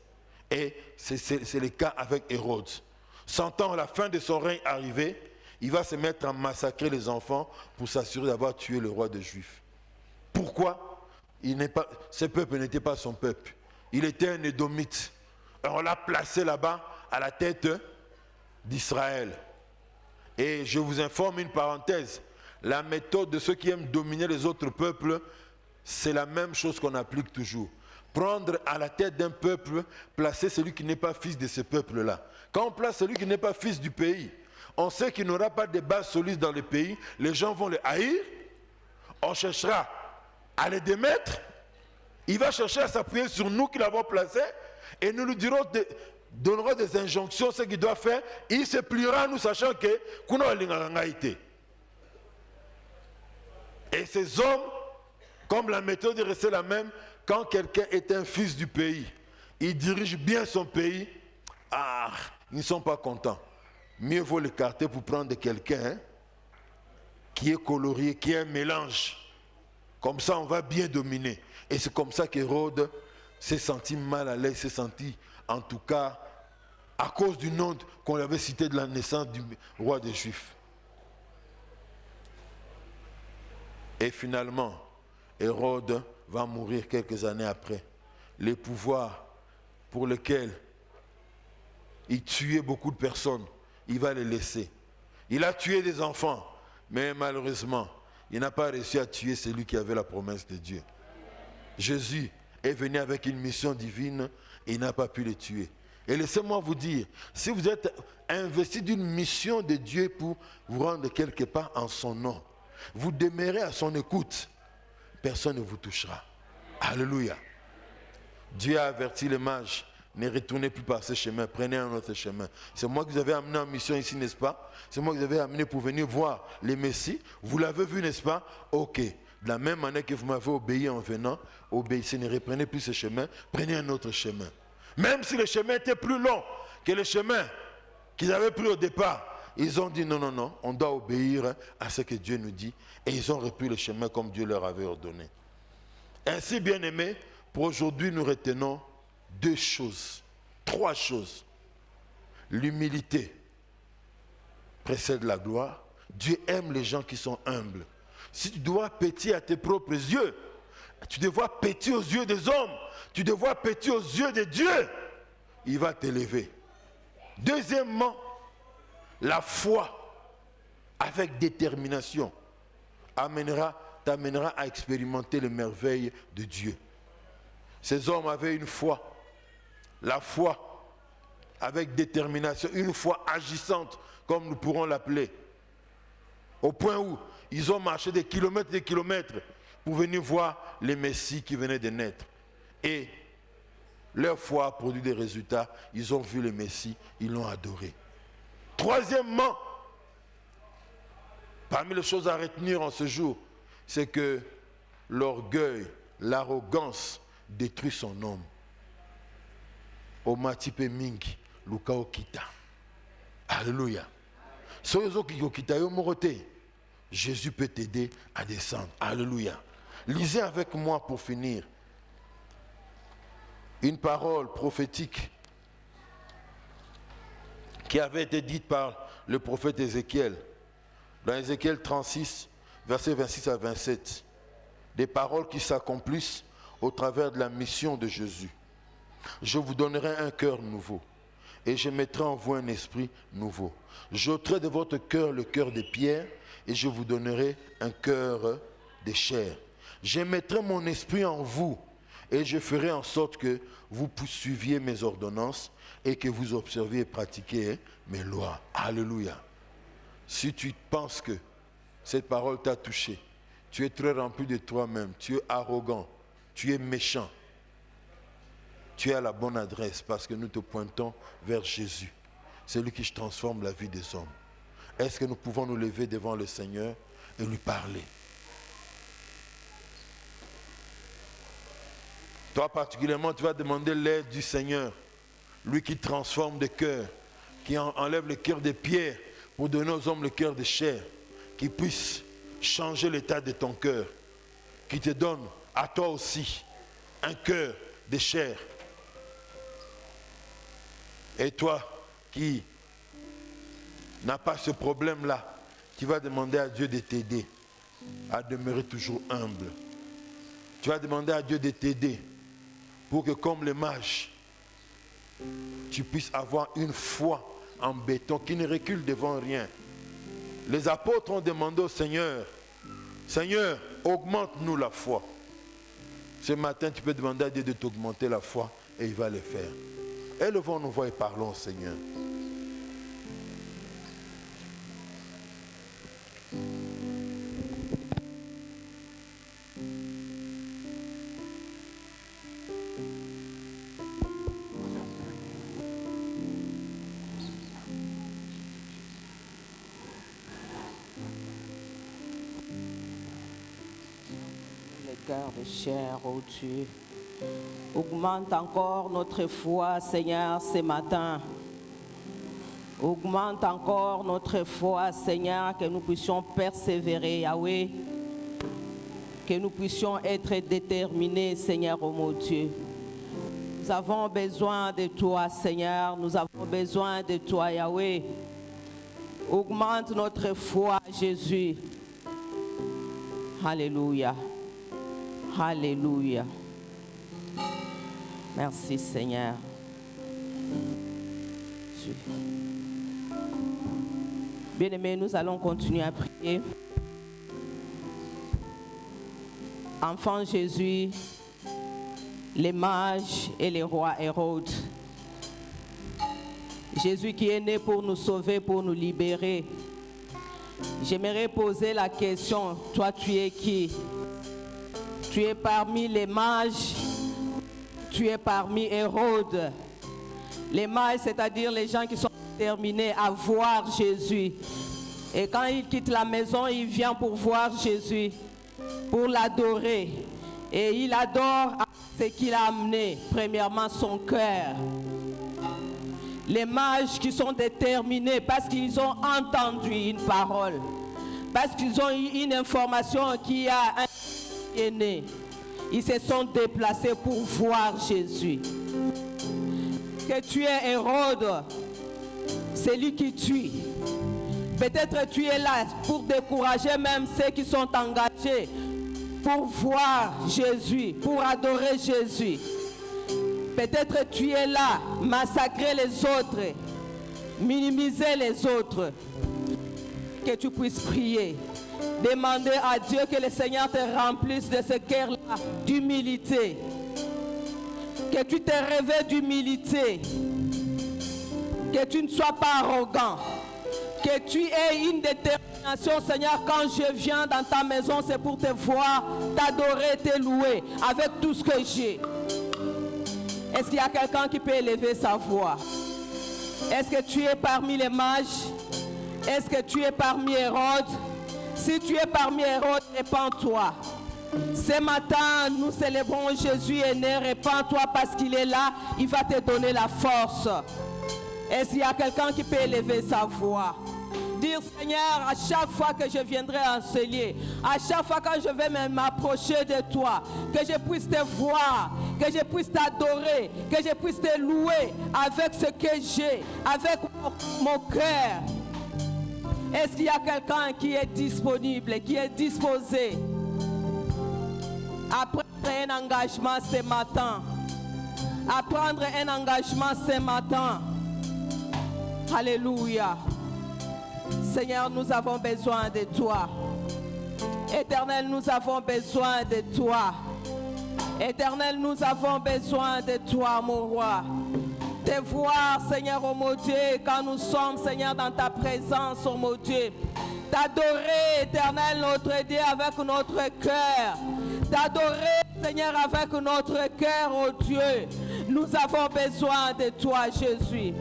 Et c'est le cas avec Hérode. Sentant la fin de son règne arriver, il va se mettre à massacrer les enfants pour s'assurer d'avoir tué le roi des Juifs. Pourquoi ce peuple n'était pas son peuple. Il était un Édomite. On l'a placé là-bas à la tête d'Israël. Et je vous informe une parenthèse. La méthode de ceux qui aiment dominer les autres peuples, c'est la même chose qu'on applique toujours. Prendre à la tête d'un peuple, placer celui qui n'est pas fils de ce peuple-là. Quand on place celui qui n'est pas fils du pays, on sait qu'il n'aura pas de base solide dans le pays, les gens vont le haïr, on cherchera à le démettre, il va chercher à s'appuyer sur nous qui l'avons placé, et nous lui donnerons des injonctions, ce qu'il doit faire, il se pliera nous sachant que kuna linganga été. Et ces hommes, comme la méthode est restée la même, quand quelqu'un est un fils du pays, il dirige bien son pays, ils ne sont pas contents. Mieux vaut l'écarter pour prendre quelqu'un qui est colorié, qui est un mélange. Comme ça, on va bien dominer. Et c'est comme ça qu'Hérode s'est senti mal à l'aise, s'est senti, en tout cas, à cause du nom qu'on lui avait cité de la naissance du roi des Juifs. Et finalement, Hérode va mourir quelques années après. Les pouvoirs pour lesquels il tuait beaucoup de personnes, il va les laisser. Il a tué des enfants, mais malheureusement, il n'a pas réussi à tuer celui qui avait la promesse de Dieu. Jésus est venu avec une mission divine et il n'a pas pu le tuer. Et laissez-moi vous dire, si vous êtes investi d'une mission de Dieu pour vous rendre quelque part en son nom, vous demeurez à son écoute, personne ne vous touchera. Alléluia. Dieu a averti les mages, ne retournez plus par ce chemin, prenez un autre chemin. C'est moi qui vous avais amené en mission ici, n'est-ce pas? C'est moi qui vous avais amené pour venir voir les Messies. Vous l'avez vu, n'est-ce pas? Ok. De la même manière que vous m'avez obéi en venant, obéissez, ne reprenez plus ce chemin, prenez un autre chemin. Même si le chemin était plus long que le chemin qu'ils avaient pris au départ, ils ont dit non, non, non, on doit obéir à ce que Dieu nous dit. Et ils ont repris le chemin comme Dieu leur avait ordonné. Ainsi, bien-aimés, pour aujourd'hui, nous retenons trois choses. L'humilité précède la gloire. Dieu aime les gens qui sont humbles. Si tu dois pétir à tes propres yeux, tu dois pétir aux yeux des hommes, tu dois pétir aux yeux de Dieu, il va t'élever. Deuxièmement, la foi avec détermination t'amènera à expérimenter les merveilles de Dieu. Ces hommes avaient une foi, la foi avec détermination, une foi agissante, comme nous pourrons l'appeler, au point où ils ont marché des kilomètres pour venir voir les Messies qui venaient de naître. Et leur foi a produit des résultats. Ils ont vu le Messie, ils l'ont adoré. Troisièmement, parmi les choses à retenir en ce jour, c'est que l'orgueil, l'arrogance détruit son homme. Omatipe mingi, lukao kita. Alléluia. Soyozo kita yo morote. Jésus peut t'aider à descendre. Alléluia. Lisez avec moi pour finir une parole prophétique qui avait été dite par le prophète Ézéchiel. Dans Ézéchiel 36, versets 26 à 27. Des paroles qui s'accomplissent au travers de la mission de Jésus. Je vous donnerai un cœur nouveau et je mettrai en vous un esprit nouveau. J'ôterai de votre cœur le cœur de pierre et je vous donnerai un cœur de chair. Je mettrai mon esprit en vous et je ferai en sorte que vous suiviez mes ordonnances et que vous observiez et pratiquiez mes lois. Alléluia. Si tu penses que cette parole t'a touché, tu es très rempli de toi-même, tu es arrogant, tu es méchant, tu es à la bonne adresse parce que nous te pointons vers Jésus, celui qui transforme la vie des hommes. Est-ce que nous pouvons nous lever devant le Seigneur et lui parler? Toi particulièrement, tu vas demander l'aide du Seigneur, lui qui transforme des cœurs, qui enlève le cœur de pierre pour donner aux hommes le cœur de chair, qui puisse changer l'état de ton cœur, qui te donne à toi aussi un cœur de chair. Et toi qui n'as pas ce problème-là, tu vas demander à Dieu de t'aider à demeurer toujours humble. Tu vas demander à Dieu de t'aider pour que comme les mages, tu puisses avoir une foi en béton qui ne recule devant rien. Les apôtres ont demandé au Seigneur, Seigneur, augmente-nous la foi. Ce matin, tu peux demander à Dieu de t'augmenter la foi et il va le faire. Élevons nos voix et parlons au Seigneur. Cœur de chair, oh Dieu. Augmente encore notre foi, Seigneur, ce matin. Augmente encore notre foi, Seigneur, que nous puissions persévérer, Yahweh. Que nous puissions être déterminés, Seigneur, oh mon Dieu. Nous avons besoin de toi, Seigneur. Nous avons besoin de toi, Yahweh. Augmente notre foi, Jésus. Alléluia. Alléluia. Merci Seigneur. Bien-aimés, nous allons continuer à prier. Enfant Jésus, les mages et les rois Hérode. Jésus qui est né pour nous sauver, pour nous libérer. J'aimerais poser la question, toi tu es qui? Tu es parmi les mages, tu es parmi Hérode. Les mages, c'est-à-dire les gens qui sont déterminés à voir Jésus. Et quand il quitte la maison, il vient pour voir Jésus, pour l'adorer. Et il adore ce qu'il a amené, premièrement son cœur. Les mages qui sont déterminés parce qu'ils ont entendu une parole, parce qu'ils ont eu une information qui a un est né. Ils se sont déplacés pour voir Jésus. Que tu es Hérode, celui qui tue. Peut-être tu es là pour décourager même ceux qui sont engagés pour voir Jésus, pour adorer Jésus. Peut-être tu es là, massacrer les autres, minimiser les autres. Que tu puisses prier. Demander à Dieu que le Seigneur te remplisse de ce cœur-là d'humilité. Que tu te réveilles d'humilité. Que tu ne sois pas arrogant. Que tu aies une détermination, Seigneur, quand je viens dans ta maison, c'est pour te voir, t'adorer, te louer avec tout ce que j'ai. Est-ce qu'il y a quelqu'un qui peut élever sa voix? Est-ce que tu es parmi les mages? Est-ce que tu es parmi Hérode? Si tu es parmi Hérode, répands-toi. Ce matin, nous célébrons Jésus est né. Répands-toi parce qu'il est là. Il va te donner la force. Est-ce qu'il y a quelqu'un qui peut élever sa voix? Dire, Seigneur, à chaque fois que je viendrai enseigner, à chaque fois que je vais m'approcher de toi, que je puisse te voir, que je puisse t'adorer, que je puisse te louer avec ce que j'ai, avec mon cœur. Est-ce qu'il y a quelqu'un qui est disponible, qui est disposé à prendre un engagement ce matin? À prendre un engagement ce matin. Alléluia. Seigneur, nous avons besoin de toi. Éternel, nous avons besoin de toi. Éternel, nous avons besoin de toi, mon roi. Te voir, Seigneur, oh mon Dieu, quand nous sommes, Seigneur, dans ta présence, oh mon Dieu. T'adorer, Éternel, notre Dieu, avec notre cœur. T'adorer, Seigneur, avec notre cœur, oh Dieu. Nous avons besoin de toi, Jésus.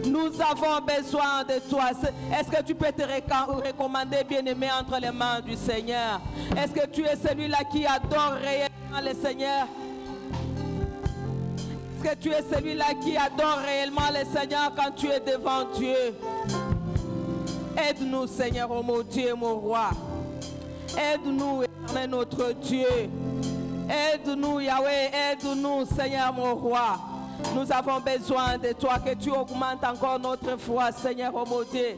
Nous avons besoin de toi. Est-ce que tu peux te recommander, bien-aimé, entre les mains du Seigneur? Est-ce que tu es celui-là qui adore réellement le Seigneur? Est-ce que tu es celui-là qui adore réellement le Seigneur quand tu es devant Dieu? Aide-nous, Seigneur, oh mon Dieu, mon roi. Aide-nous, Éternel, notre Dieu. Aide-nous, Yahweh. Aide-nous, Seigneur, mon roi. Nous avons besoin de toi, que tu augmentes encore notre foi, Seigneur, oh mon Dieu.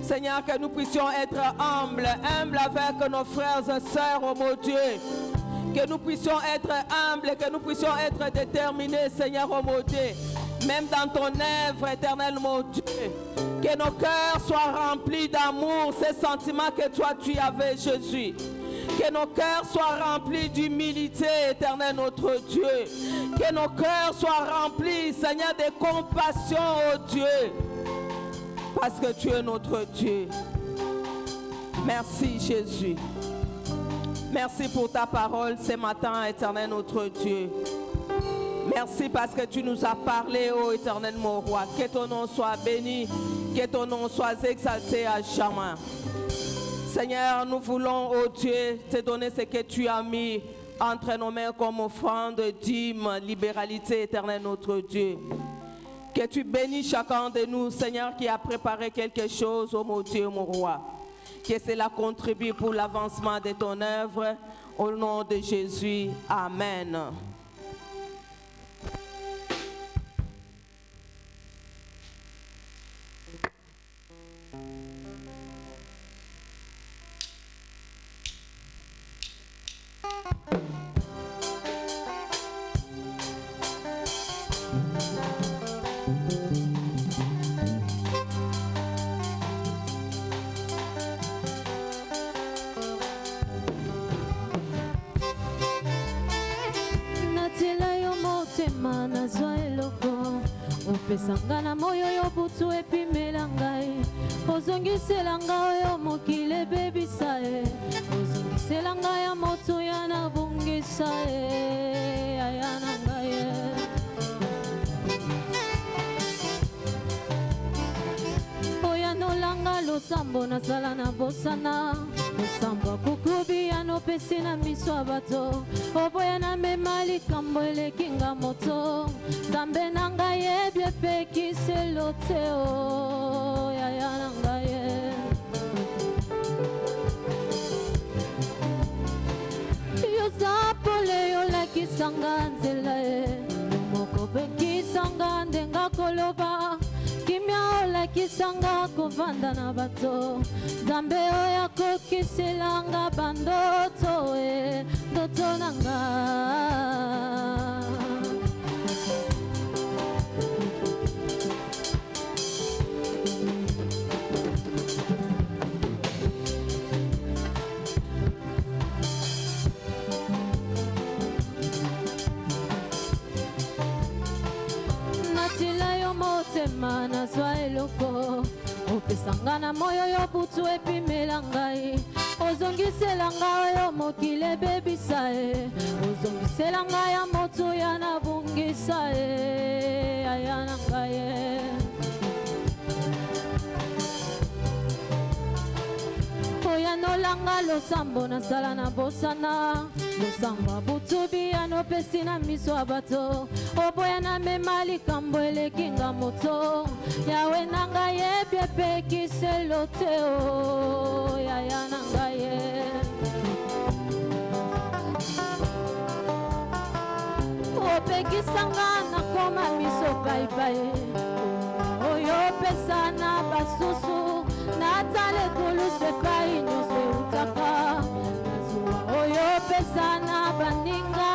Seigneur, que nous puissions être humbles avec nos frères et sœurs, oh mon Dieu. Que nous puissions être humbles, que nous puissions être déterminés, Seigneur, oh mon Dieu. Même dans ton œuvre éternelle, mon Dieu. Que nos cœurs soient remplis d'amour, ces sentiments que toi tu avais, Jésus. Que nos cœurs soient remplis d'humilité, éternel notre Dieu. Que nos cœurs soient remplis, Seigneur, de compassion, oh Dieu. Parce que tu es notre Dieu. Merci, Jésus. Merci pour ta parole ce matin, éternel notre Dieu. Merci parce que tu nous as parlé, ô éternel mon roi. Que ton nom soit béni, que ton nom soit exalté à jamais. Seigneur, nous voulons, ô Dieu, te donner ce que tu as mis entre nos mains comme offrande, dîme, libéralité, éternel notre Dieu. Que tu bénisses chacun de nous, Seigneur, qui a préparé quelque chose, ô mon Dieu, mon roi. Que cela contribue pour l'avancement de ton œuvre. Au nom de Jésus, Amen. Opesanga na moyo yo butu epimela ngai ozongisela ngai yo mokili bebisa ye ozongisela ngai ya moto ya na bungisa ye aya na ngai ye oya nolanga losambo nasala na bosana losambo kukubi ya nopesi na miso ya bato oboya na mema likambo elekinga moto Zambe na ngai yebi epekiselo te o yaya na ngai ye yo zapole yo lakisanga nzela ye moko pekisanga ndenga koloba kimia olakisanga kovanda na bato Zambe oyo akokiselanga bandoto e ndoto na ngai Mana zwa eloko opesanga na moyo yo butu epimela ngai ozongisela ngai yo mokili ebebisa ye ozongisela ngai ya moto ya na bungisa ye aya na ngai ye oya nolanga losambo nasala na bosana losambo butubi ya nopesi na miso ya bato oboya na mema likambo elekinga moto yawe na ngai yebi epekiselo te o yaya na ngai ye opekisanga nakoma miso baibai oyo opesa na basusu natale kulusu epai nyonso eutaka nazuwa oyo opesa na baninga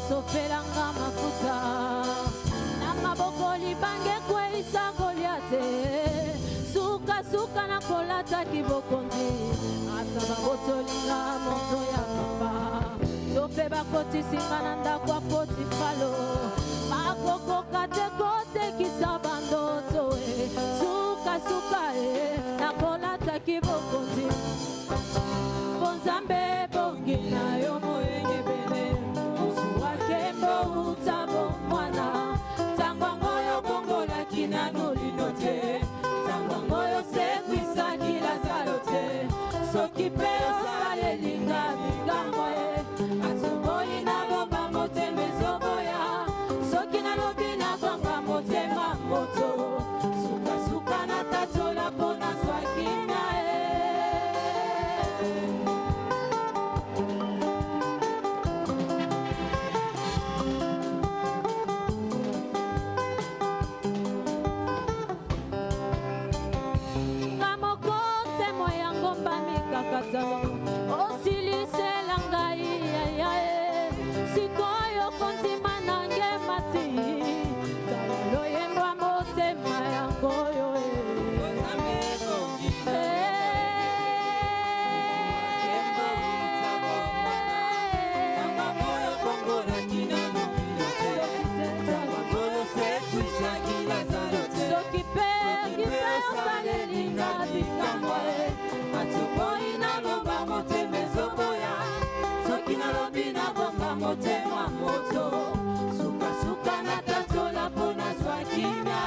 sopelanga mafuta na maboko libange kweisa Goliate suka suka na kolata kibokonzi ata babotolinga moto ya papa tope bakotisinga na ndako ya Potifalo bakokoka te kote kisabandoto suka suka na kolata kibokonzi bonzambe bongina yo moyenge bene utabo mwana tangangoyo bongola kinano linote tangangoyo sekwisa kilazalote soki pe osale linga bikambo kontima nange mati talo yembwa motema yango yo motema moto suka suka na tatola pona zwa kimya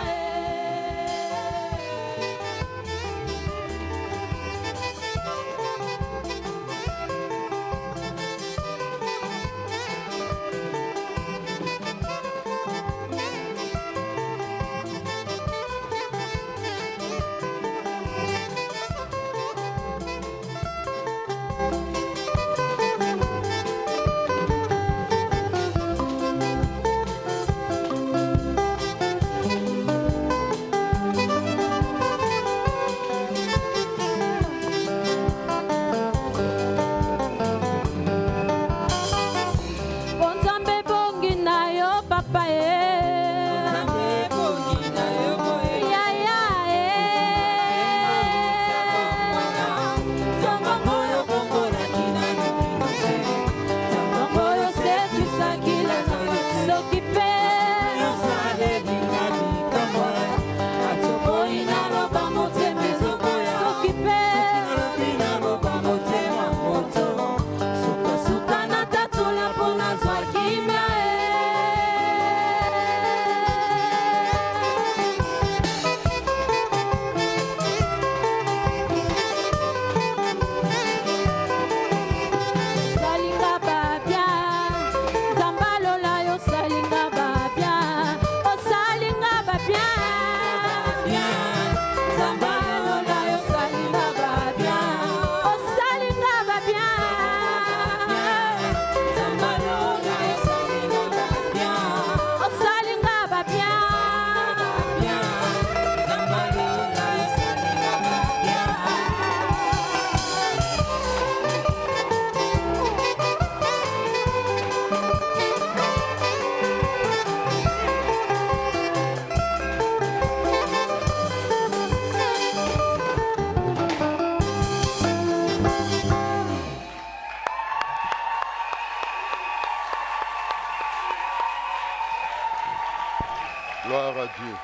Gloire à Dieu.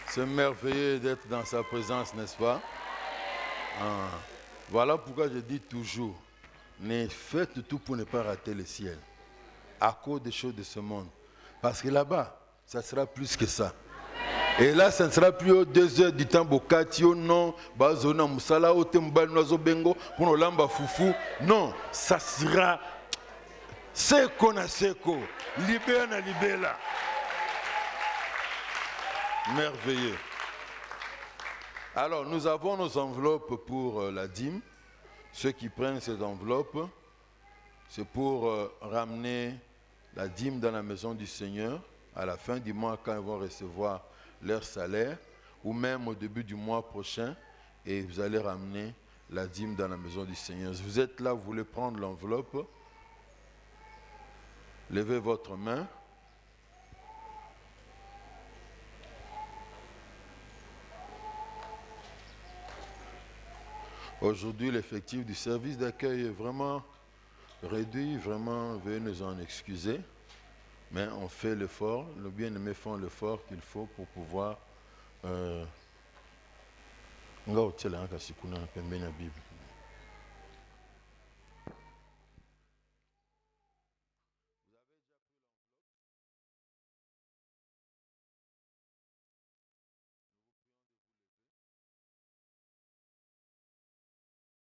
C'est merveilleux d'être dans sa présence, n'est-ce pas? Voilà pourquoi je dis toujours, ne faites tout pour ne pas rater le ciel, à cause des choses de ce monde. Parce que là-bas, ça sera plus que ça. Et là, ça ne sera plus aux 2 heures du temps, Bokatio, non, Bazona, Moussala, Otembal, Noazo Bengo, pour nos lamba foufou. Non, ça sera seko na seko, libé na libéla. Merveilleux. Alors, nous avons nos enveloppes pour la dîme. Ceux qui prennent ces enveloppes, c'est pour ramener la dîme dans la maison du Seigneur à la fin du mois quand ils vont recevoir leur salaire, ou même au début du mois prochain, et vous allez ramener la dîme dans la maison du Seigneur. Vous êtes là, vous voulez prendre l'enveloppe, levez votre main. Aujourd'hui, l'effectif du service d'accueil est vraiment réduit, vraiment, veuillez nous en excuser. Mais on fait l'effort, les bien-aimés font l'effort qu'il faut pour pouvoir...